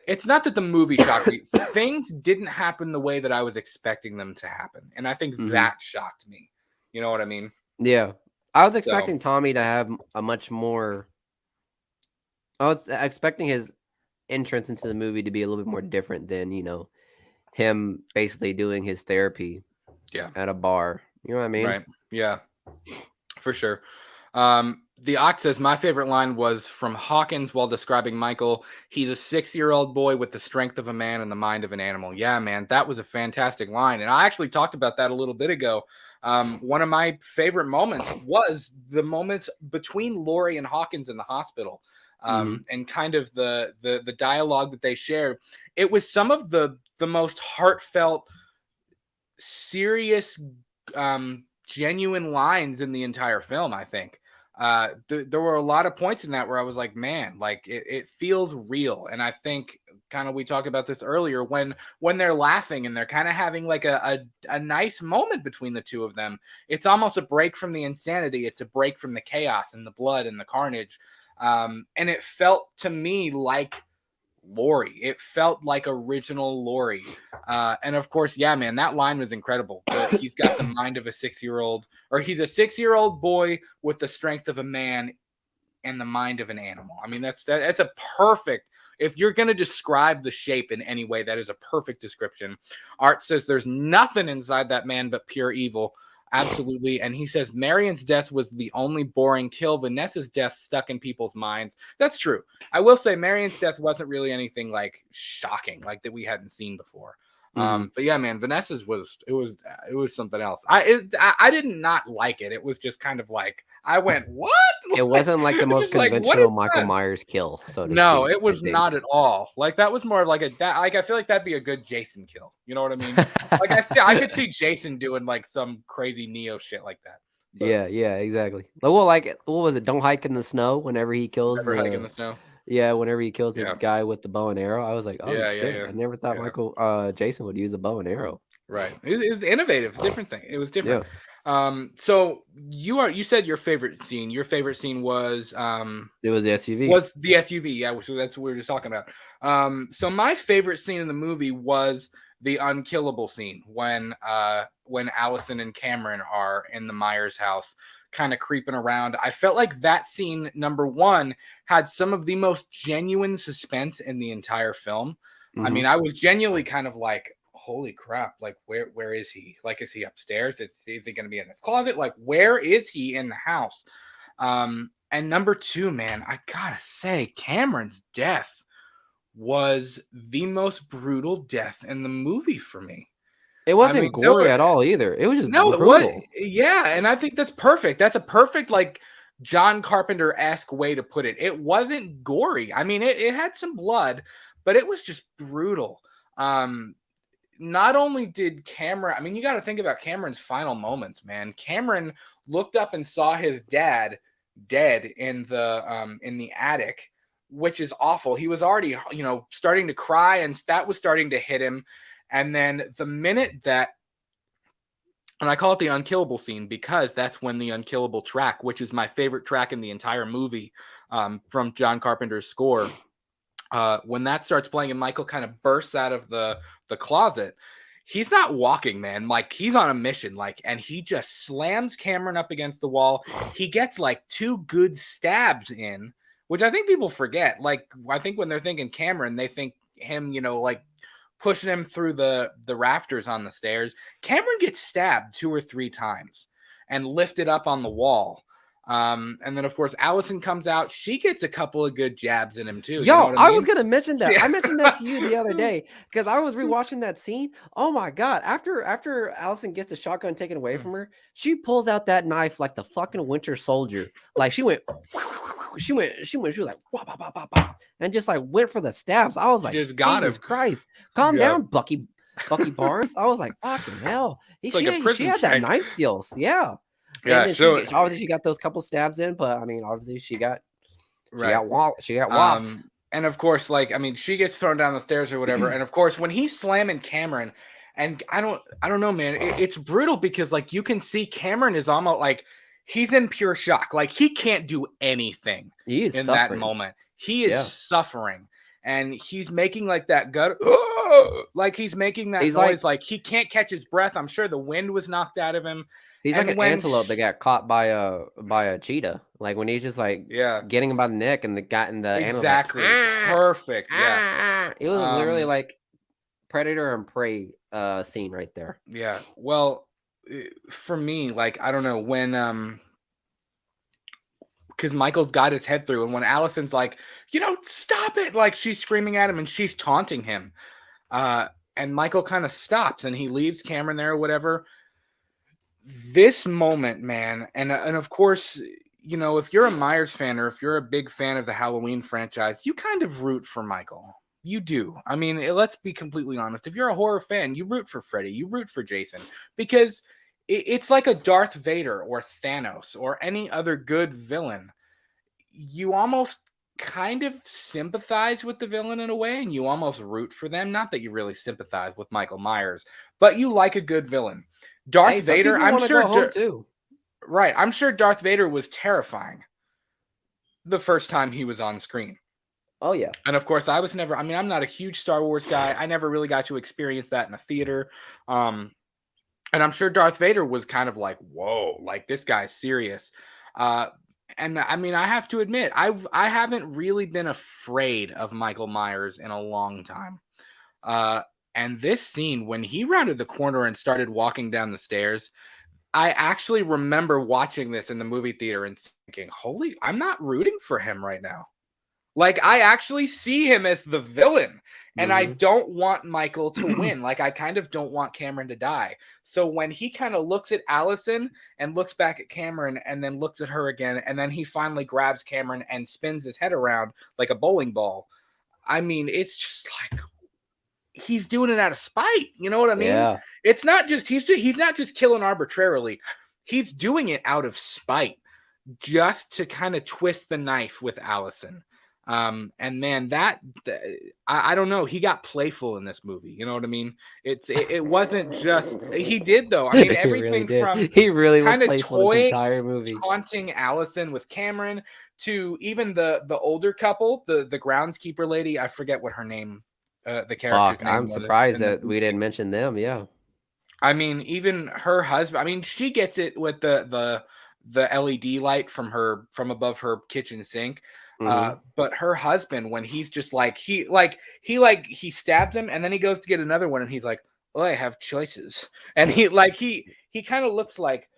It's not that the movie shocked me. Things didn't happen the way that I was expecting them to happen. And I think that shocked me. You know what I mean? Yeah. I was expecting Tommy to have a much more... I was expecting his entrance into the movie to be a little bit more different than, him basically doing his therapy at a bar. You know what I mean? Right. Yeah, for sure. The Ox says, my favorite line was from Hawkins while describing Michael. He's a 6-year-old boy with the strength of a man and the mind of an animal. Yeah, man, that was a fantastic line. And I actually talked about that a little bit ago. One of my favorite moments was the moments between Laurie and Hawkins in the hospital. And kind of the dialogue that they shared. It was some of the most heartfelt, serious, genuine lines in the entire film, I think. There were a lot of points in that where I was like, man, like it feels real. And I think kind of, we talked about this earlier, when they're laughing and they're kind of having like a nice moment between the two of them, it's almost a break from the insanity. It's a break from the chaos and the blood and the carnage. And it felt to me like Laurie. It felt like original Laurie. And of course, yeah, man, that line was incredible. He's got the mind of a 6-year-old, or he's a 6-year-old boy with the strength of a man and the mind of an animal. I mean, that's a perfect, if you're going to describe the shape in any way, that is a perfect description. Art says there's nothing inside that man but pure evil. Absolutely. And he says Marion's death was the only boring kill. Vanessa's death stuck in people's minds. That's true. I will say Marion's death wasn't really anything like shocking, like that we hadn't seen before. But yeah, man, Vanessa's was something else. I did not like it. It was just kind of like, I went, what? It wasn't like the most conventional Michael Myers kill. So no, it was not at all. Like that was more like I feel like that'd be a good Jason kill. You know what I mean? Like I could see Jason doing like some crazy Neo shit like that. But, yeah, exactly. Well, like what was it? Don't hike in the snow. Whenever he kills, hike in the snow. Yeah, whenever he kills the guy with the bow and arrow, I was like, oh shit! I never thought Jason would use a bow and arrow. Right. It was innovative. It's a different thing. It was different. So you said your favorite scene. Your favorite scene was it was the SUV. Was the SUV? Yeah, so that's what we were just talking about. So my favorite scene in the movie was the unkillable scene when Allison and Cameron are in the Myers house, kind of creeping around. I felt like that scene, number one, had some of the most genuine suspense in the entire film. I mean, I was genuinely kind of like, holy crap, like where is he? Like, is he upstairs? Is he going to be in this closet? Like, where is he in the house? And number two, man, I gotta say, Cameron's death was the most brutal death in the movie for me. It wasn't gory at all either. It was just brutal. Yeah, and I think that's perfect. That's a perfect, like, John Carpenter-esque way to put it. It wasn't gory. I mean, it had some blood, but it was just brutal. Not only did Cameron, I mean, you got to think about Cameron's final moments, man. Cameron looked up and saw his dad dead in the attic, which is awful. He was already, starting to cry, and that was starting to hit him. And then the minute that, and I call it the unkillable scene because that's when the unkillable track, which is my favorite track in the entire movie, from John Carpenter's score, when that starts playing and Michael kind of bursts out of the closet, he's not walking, man. Like, he's on a mission, like, and he just slams Cameron up against the wall. He gets like 2 good stabs in, which I think people forget. Like, I think when they're thinking Cameron, they think him, like pushing him through the rafters on the stairs. Cameron gets stabbed 2 or 3 times and lifted up on the wall. And then, of course, Allison comes out. She gets a couple of good jabs in him, too. I was going to mention that. I mentioned that to you the other day because I was rewatching that scene. Oh, my God. After Allison gets the shotgun taken away from her, she pulls out that knife like the fucking Winter Soldier. Like, she was like, wah, bah, bah, bah, bah, and just like went for the stabs. I was like, Jesus Christ. Calm down, Bucky Barnes. I was like, fucking hell. She had that knife skills. Yeah. Yeah, so obviously she got those couple stabs in, but I mean, obviously she got whopped. And of course, like, I mean, she gets thrown down the stairs or whatever. And of course, when he's slamming Cameron, and I don't know, man, it's brutal because like you can see Cameron is almost like he's in pure shock. Like, he can't do anything in suffering. That moment. He is suffering. And he's making like that gut, like he's making that noise, like he can't catch his breath. I'm sure the wind was knocked out of him. He's like an antelope that got caught by a cheetah. Like when he's just like getting him by the neck and the exactly antelope, perfect. Yeah, it was literally like predator and prey scene right there. Yeah. Well, for me, like I don't know when because Michael's got his head through, and when Allison's like, stop it, like she's screaming at him and she's taunting him, and Michael kind of stops and he leaves Cameron there or whatever. This moment, man, and of course, if you're a Myers fan or if you're a big fan of the Halloween franchise, you kind of root for Michael. You do. I mean, let's be completely honest. If you're a horror fan, you root for Freddy, you root for Jason, because it's like a Darth Vader or Thanos or any other good villain. You almost kind of sympathize with the villain in a way, and you almost root for them. Not that you really sympathize with Michael Myers, but you like a good villain. Darth Vader, I'm sure too. Right, I'm sure Darth Vader was terrifying the first time he was on screen. Oh yeah. And of course, I'm not a huge Star Wars guy. I never really got to experience that in a theater. And I'm sure Darth Vader was kind of like, whoa, like this guy's serious. And I mean, I have to admit, I haven't really been afraid of Michael Myers in a long time. And this scene, when he rounded the corner and started walking down the stairs, I actually remember watching this in the movie theater and thinking, I'm not rooting for him right now. Like, I actually see him as the villain, and I don't want Michael to win. Like, I kind of don't want Cameron to die. So when he kind of looks at Allison and looks back at Cameron and then looks at her again, and then he finally grabs Cameron and spins his head around like a bowling ball, I mean, it's just like, he's doing it out of spite. You know what I mean? Yeah. It's not just, he's not just killing arbitrarily. He's doing it out of spite just to kind of twist the knife with Allison. And man, I don't know. He got playful in this movie. You know what I mean? It wasn't just he did though. I mean, everything from he really was kind of playful this entire movie, taunting Allison with Cameron to even the older couple, the groundskeeper lady. I forget what her name, the character's name. I'm surprised that we didn't mention them. Yeah. I mean, even her husband. I mean, she gets it with the LED light from above her kitchen sink. But her husband, when he's just like he stabs him and then he goes to get another one and he's like, "Oh, I have choices," and he kind of looks like,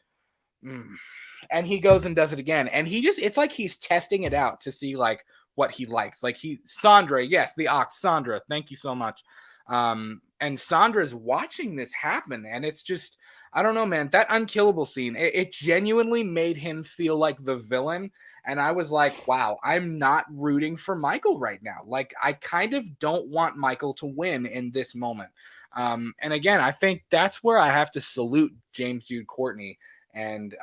and he goes and does it again, and it's like he's testing it out to see like what he likes. Like Sandra, yes, the ox, Sandra, thank you so much. And Sandra's watching this happen, and it's just, I don't know, man, that unkillable scene, it genuinely made him feel like the villain. And I was like, wow, I'm not rooting for Michael right now. Like, I kind of don't want Michael to win in this moment. And again, I think that's where I have to salute James Jude Courtney and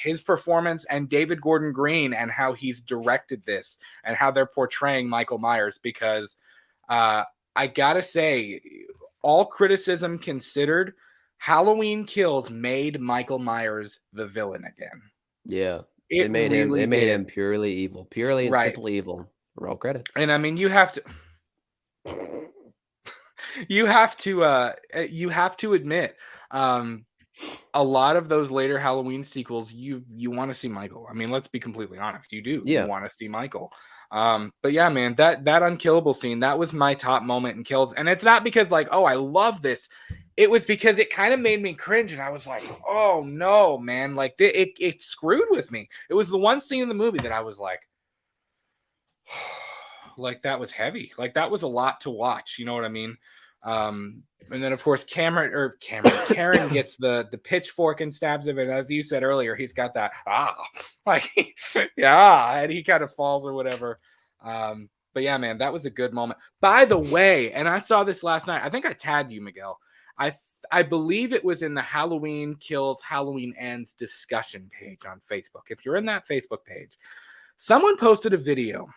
his performance, and David Gordon Green, and how he's directed this and how they're portraying Michael Myers, because I gotta say, all criticism considered, Halloween Kills made Michael Myers the villain again. Yeah. It made him purely evil, purely and simply evil. Roll credits. And I mean, you have to admit, a lot of those later Halloween sequels, you want to see Michael. I mean, let's be completely honest. You do. Yeah. You want to see Michael. But yeah, man, that unkillable scene, that was my top moment in Kills. And it's not because like, oh, I love this. It was because it kind of made me cringe, and I was like, oh no, man, like it screwed with me. It was the one scene in the movie that I was like, like that was heavy. Like that was a lot to watch. You know what I mean? And then of course Karen gets the pitchfork and stabs him, and as you said earlier, he's got that like yeah, and he kind of falls or whatever. But yeah, man, that was a good moment. By the way, and I saw this last night. I think I tagged you, Miguel. I believe it was in the Halloween Kills, Halloween Ends discussion page on Facebook. If you're in that Facebook page, someone posted a video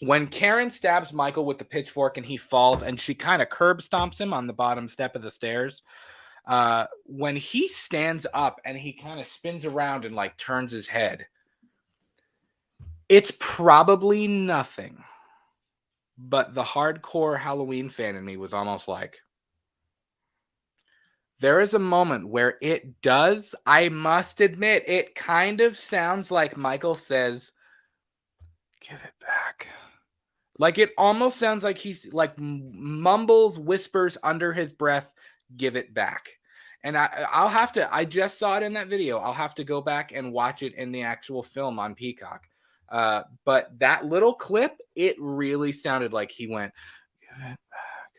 when Karen stabs Michael with the pitchfork and he falls, and she kind of curb stomps him on the bottom step of the stairs. When he stands up and he kind of spins around and like turns his head, it's probably nothing, but the hardcore Halloween fan in me was almost like, there is a moment where it does, I must admit, it kind of sounds like Michael says, "Give it back." Like it almost sounds like he's like mumbles, whispers under his breath, "Give it back." And I just saw it in that video. I'll have to go back and watch it in the actual film on Peacock. But that little clip, it really sounded like he went, "Give it back,"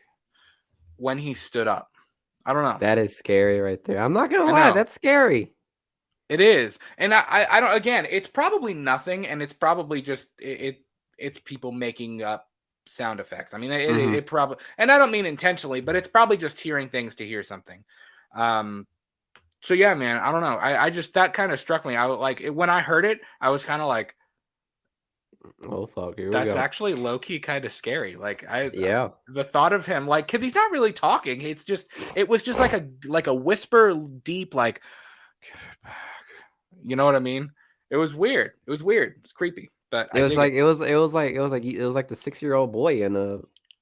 when he stood up. I don't know. That is scary right there. I'm not going to lie. That's scary. It is. And I don't, again, it's probably nothing. And it's probably just, it's people making up sound effects. I mean, it probably, and I don't mean intentionally, but it's probably just hearing things to hear something. So yeah, man, I don't know. I just, that kind of struck me. I like when I heard it, I was kind of like, oh fuck, here we that's go. actually low-key kind of scary. Like the thought of him, like, because he's not really talking. It was just like a whisper deep, like, "Give it back." You know what I mean? It was weird. It's creepy. But it was like the 6-year-old boy in a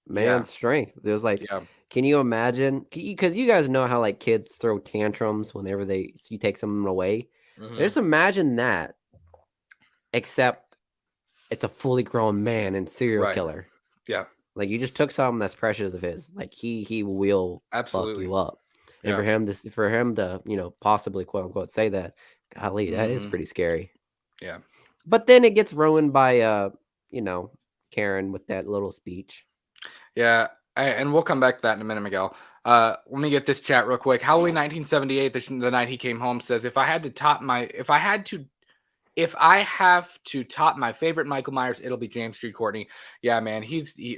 man's strength. It was like, can you imagine? Because you guys know how like kids throw tantrums whenever you take something away. Just imagine that, except it's a fully grown man and serial killer. Yeah. Like you just took something that's precious of his. Like he will fuck you up. And for him to, possibly quote unquote say that, golly, that is pretty scary. Yeah. But then it gets ruined by Karen with that little speech. Yeah. And we'll come back to that in a minute, Miguel. Let me get this chat real quick. Halloween 1978, the night he came home, says, if I have to top my favorite Michael Myers, it'll be James Jude Courtney. Yeah, man,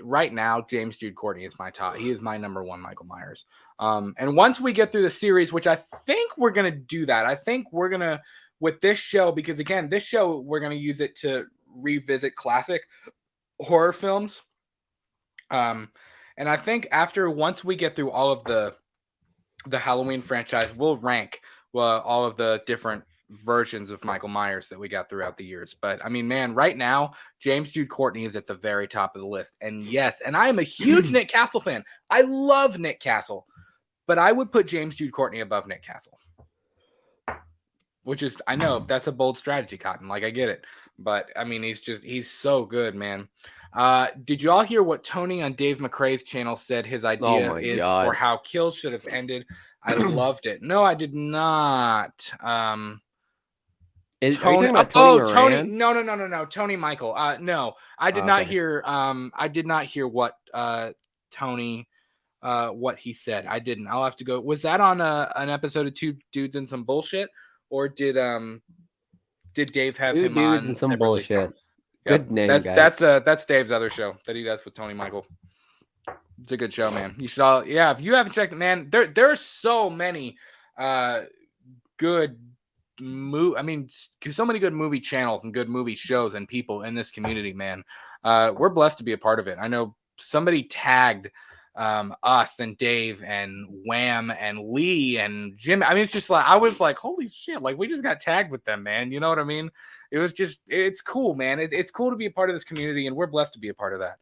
right now, James Jude Courtney is my top. He is my number one Michael Myers. And once we get through the series, which I think we're going to do that, I think we're going to, with this show, because again, this show, we're going to use it to revisit classic horror films. And I think once we get through all of the Halloween franchise, we'll rank all of the different versions of Michael Myers that we got throughout the years. But I mean, man, right now, James Jude Courtney is at the very top of the list. And yes, and I am a huge Nick Castle fan. I love Nick Castle, but I would put James Jude Courtney above Nick Castle. Which is, I know that's a bold strategy, Cotton. Like, I get it. But I mean, he's so good, man. Did you all hear what Tony on Dave McRae's channel said his idea is for how kills should have ended? I loved it. No, I did not. Are you talking about Tony? No. Tony Michael. No, I did not hear. I did not hear what Tony, what he said. I didn't. I'll have to go. Was that on an episode of Two Dudes and Some Bullshit, or did Dave have him on? Two Dudes and Some Bullshit. Yep. Good name, guys. That's Dave's other show that he does with Tony Michael. It's a good show, man. You should all, if you haven't checked it, man, there are so many good so many good movie channels and good movie shows and people in this community, man. We're blessed to be a part of it. I know somebody tagged us and Dave and Wham and Lee and Jim. I mean, it's just like, I was like, holy shit, like we just got tagged with them, man. You know what I mean? It was just, it's cool, man. It's cool to be a part of this community, and we're blessed to be a part of that.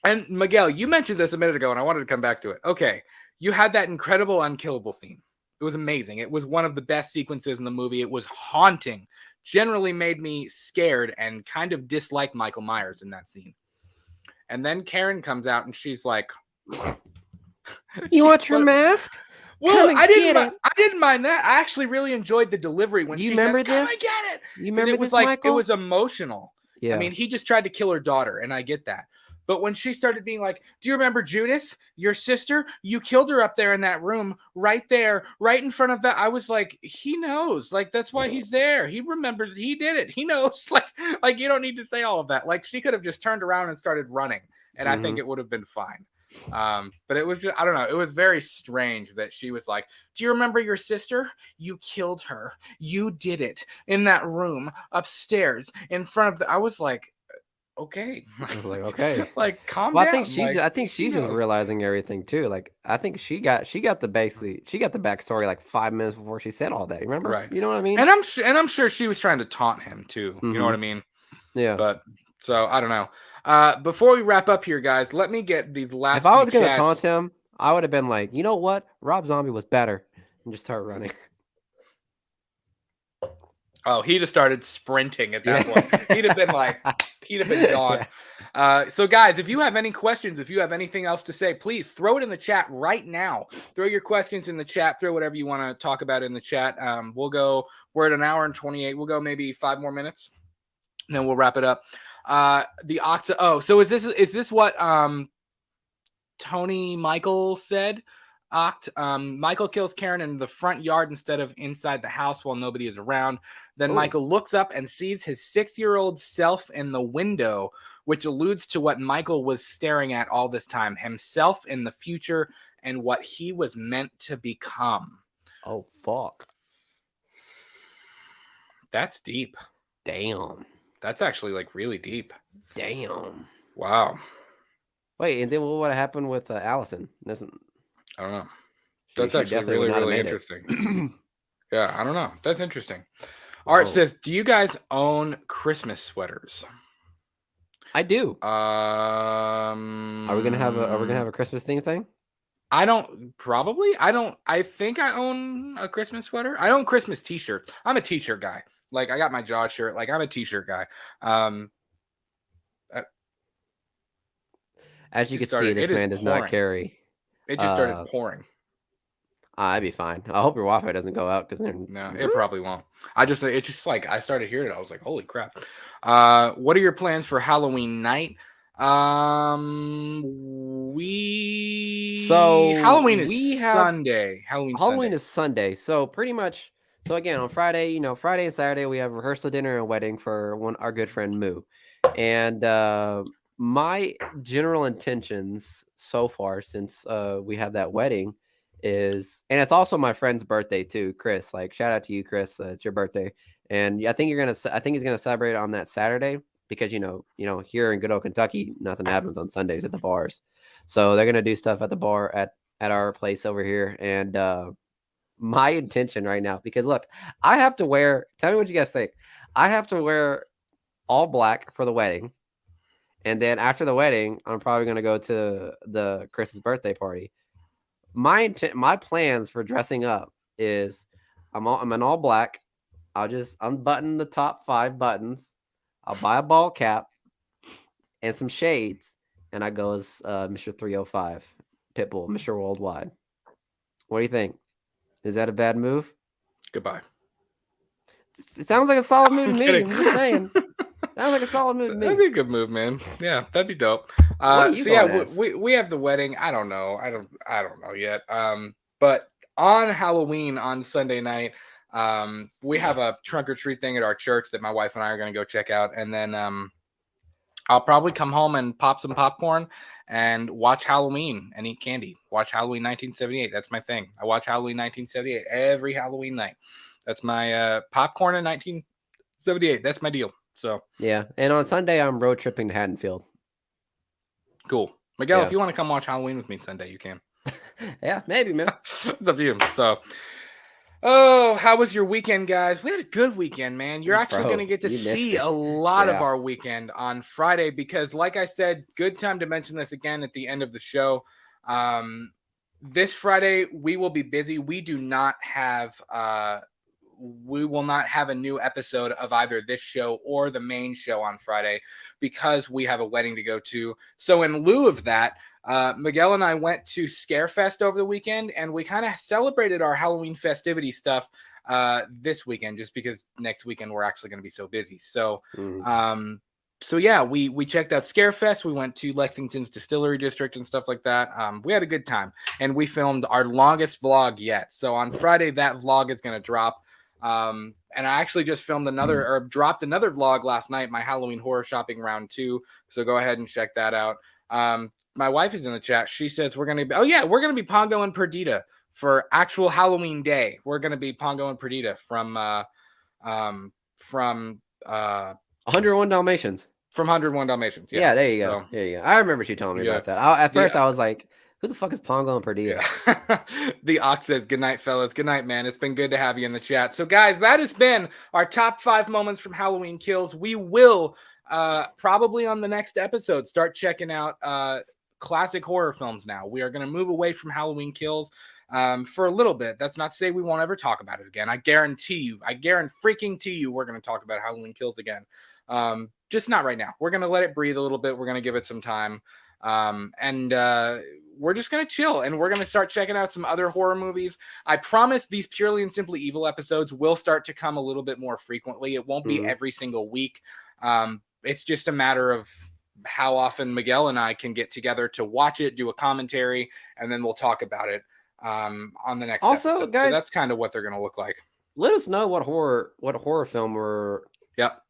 And Miguel, you mentioned this a minute ago, and I wanted to come back to it. Okay, you had that incredible unkillable scene. It was amazing. It was one of the best sequences in the movie. It was haunting. Generally made me scared and kind of dislike Michael Myers in that scene. And then Karen comes out, and she's like, "You want your mask?" Well, I didn't mind that. I actually really enjoyed the delivery when she says, "Come and get it." You remember this, Michael? It was emotional. Yeah. I mean, he just tried to kill her daughter, and I get that. But when she started being like, "Do you remember Judith, your sister? You killed her up there in that room, right there, right in front of that." I was like, he knows. Like, that's why he's there. He remembers. He did it. He knows. Like you don't need to say all of that. Like, she could have just turned around and started running, and I think it would have been fine. But it was just, I don't know. It was very strange that she was like, "Do you remember your sister? You killed her. You did it in that room upstairs in front of the." I was like, okay. Okay. Like, calm down. I think she's just realizing everything too. Like, I think she got the backstory like 5 minutes before she said all that. Remember? Right. You know what I mean? And I'm sure she was trying to taunt him too. You know what I mean? Yeah. But so I don't know. Before we wrap up here, guys, let me get these last. If I was going to taunt him, I would have been like, you know what? Rob Zombie was better, and just start running. Oh, he'd have started sprinting at that point. He'd have been gone. Yeah. So guys, if you have any questions, if you have anything else to say, please throw it in the chat right now. Throw your questions in the chat. Throw whatever you want to talk about in the chat. We're at an hour and 28. We'll go maybe 5 more minutes, and then we'll wrap it up. So is this what Tony Michael said? Michael kills Karen in the front yard instead of inside the house while nobody is around. Then Michael looks up and sees his 6-year-old self in the window, which alludes to what Michael was staring at all this time, himself in the future and what he was meant to become. Oh, fuck. That's deep. Damn. That's actually like really deep. Damn. Wow. Wait, and then what would happen with Allison? I don't know. That's actually really, really interesting. Yeah, I don't know. That's interesting. Art says, "Do you guys own Christmas sweaters?" I do. Are we gonna have a Christmas thing? I think I own a Christmas sweater. I own Christmas t-shirts. I'm a t-shirt guy. Like, I got my Jaws shirt. Like, I'm a t-shirt guy. As you can see, this man does not carry. It just started pouring. I'd be fine. I hope your Wi-Fi doesn't go out, because no, it probably won't. I started hearing it. I was like, holy crap. What are your plans for Halloween night? Halloween is Sunday. Halloween is Sunday. So pretty much. So again, on Friday, Friday and Saturday, we have rehearsal dinner and wedding for our good friend Moo. And my general intentions so far, since we have that wedding, is, and it's also my friend's birthday too, Chris. Like, shout out to you, Chris. It's your birthday, and I think he's gonna celebrate it on that Saturday. because here in good old Kentucky, nothing happens on Sundays at the bars. So they're gonna do stuff at the bar at our place over here. And my intention right now, because look, I have to wear. Tell me what you guys think. I have to wear all black for the wedding, and then after the wedding, I'm probably gonna go to the Chris's birthday party. My plans for dressing up is I'm in all black. I'll just unbutton the top 5 buttons. I'll buy a ball cap and some shades, and I go as Mr. 305, Pitbull, Mr. Worldwide. What do you think? Is that a bad move? Goodbye. It sounds like a solid move to me. I'm just saying. Sounds like a solid move to me. That'd be a good move, man. Yeah, that'd be dope. We have the wedding. I don't know. I don't know yet. But on Halloween on Sunday night, we have a trunk or treat thing at our church that my wife and I are going to go check out, and then I'll probably come home and pop some popcorn and watch Halloween and eat candy. Watch Halloween 1978. That's my thing. I watch Halloween 1978 every Halloween night. That's my popcorn in 1978. That's my deal. So yeah, and on Sunday I'm road tripping to Haddonfield. Cool, Miguel. If you want to come watch Halloween with me Sunday, you can. Yeah, maybe, man. It's up to you. So, how was your weekend, guys? We had a good weekend, man. You're actually going to get to see a lot of our weekend on Friday because, like I said, good time to mention this again at the end of the show. This Friday we will be busy. We will not have a new episode of either this show or the main show on Friday because we have a wedding to go to. So in lieu of that, Miguel and I went to Scarefest over the weekend, and we kind of celebrated our Halloween festivity stuff this weekend just because next weekend we're actually going to be so busy. So, we checked out Scarefest. We went to Lexington's Distillery District and stuff like that. We had a good time, and we filmed our longest vlog yet. So on Friday, that vlog is going to drop. And I actually just dropped another vlog last night, my Halloween horror shopping round 2. So go ahead and check that out. My wife is in the chat. She says we're going to be Pongo and Perdita for actual Halloween day. We're going to be Pongo and Perdita from 101 Dalmatians. From 101 Dalmatians. Yeah, there you go. There you go. I remember she telling me about that. At first I was like, who the fuck is Pongo and Perdita? Yeah. The Ox says, good night, fellas. Good night, man. It's been good to have you in the chat. So, guys, that has been our top 5 moments from Halloween Kills. We will probably on the next episode start checking out classic horror films now. We are going to move away from Halloween Kills for a little bit. That's not to say we won't ever talk about it again. I guarantee you, we're going to talk about Halloween Kills again. Just not right now. We're going to let it breathe a little bit. We're going to give it some time. And we're just going to chill, and we're going to start checking out some other horror movies. I promise these Purely and Simply Evil episodes will start to come a little bit more frequently. It won't be every single week. It's just a matter of how often Miguel and I can get together to watch it, do a commentary, and then we'll talk about it on the next episode. Guys, so that's kind of what they're going to look like. Let us know what horror film or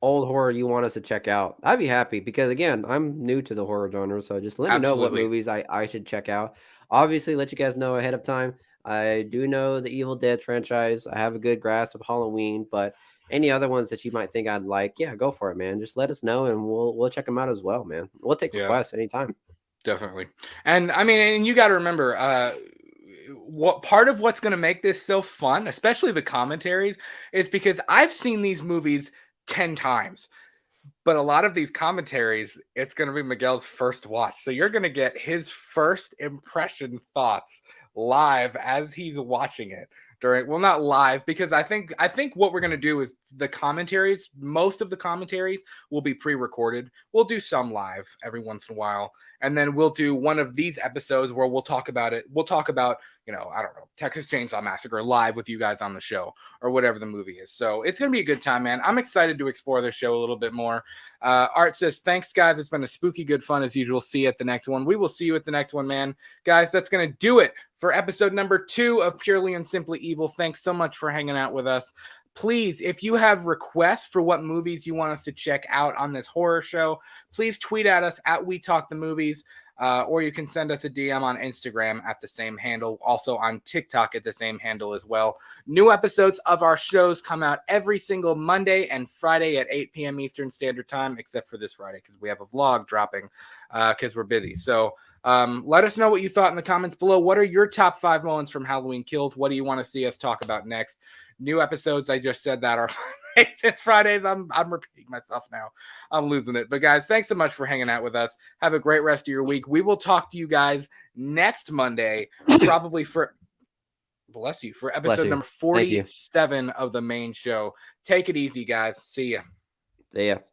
old horror you want us to check out. I'd be happy because, again, I'm new to the horror genre, so just let me know what movies I should check out. Obviously, let you guys know ahead of time. I do know the Evil Dead franchise. I have a good grasp of Halloween, but any other ones that you might think I'd like, go for it, man. Just let us know, and we'll check them out as well, man. We'll take requests anytime. Definitely. And I mean, and you got to remember, what part of what's going to make this so fun, especially the commentaries, is because I've seen these movies 10 times, but a lot of these commentaries, it's going to be Miguel's first watch. So you're going to get his first impression thoughts live as he's watching it not live, because I think what we're going to do is the commentaries, most of the commentaries will be pre-recorded. We'll do some live every once in a while. And then we'll do one of these episodes where we'll talk about it. We'll talk about, I don't know, Texas Chainsaw Massacre live with you guys on the show or whatever the movie is. So it's going to be a good time, man. I'm excited to explore this show a little bit more. Art says, thanks, guys. It's been a spooky good fun as usual. See you at the next one. We will see you at the next one, man. Guys, that's going to do it for episode number 2 of Purely and Simply Evil. Thanks so much for hanging out with us. Please, if you have requests for what movies you want us to check out on this horror show, please tweet at us at We Talk the Movies. or you can send us a DM on Instagram at the same handle, also on TikTok at the same handle as well. New episodes of our shows come out every single Monday and Friday at 8 p.m. Eastern Standard Time, except for this Friday because we have a vlog dropping because we're busy. So let us know what you thought in the comments below. What are your top 5 moments from Halloween Kills? What do you want to see us talk about next? New episodes, I just said that, are Mondays and Fridays. I'm repeating myself now. I'm losing it. But guys, thanks so much for hanging out with us. Have a great rest of your week. We will talk to you guys next Monday, probably for bless you, for episode number 47 of the main show. Take it easy, guys. See ya. See ya.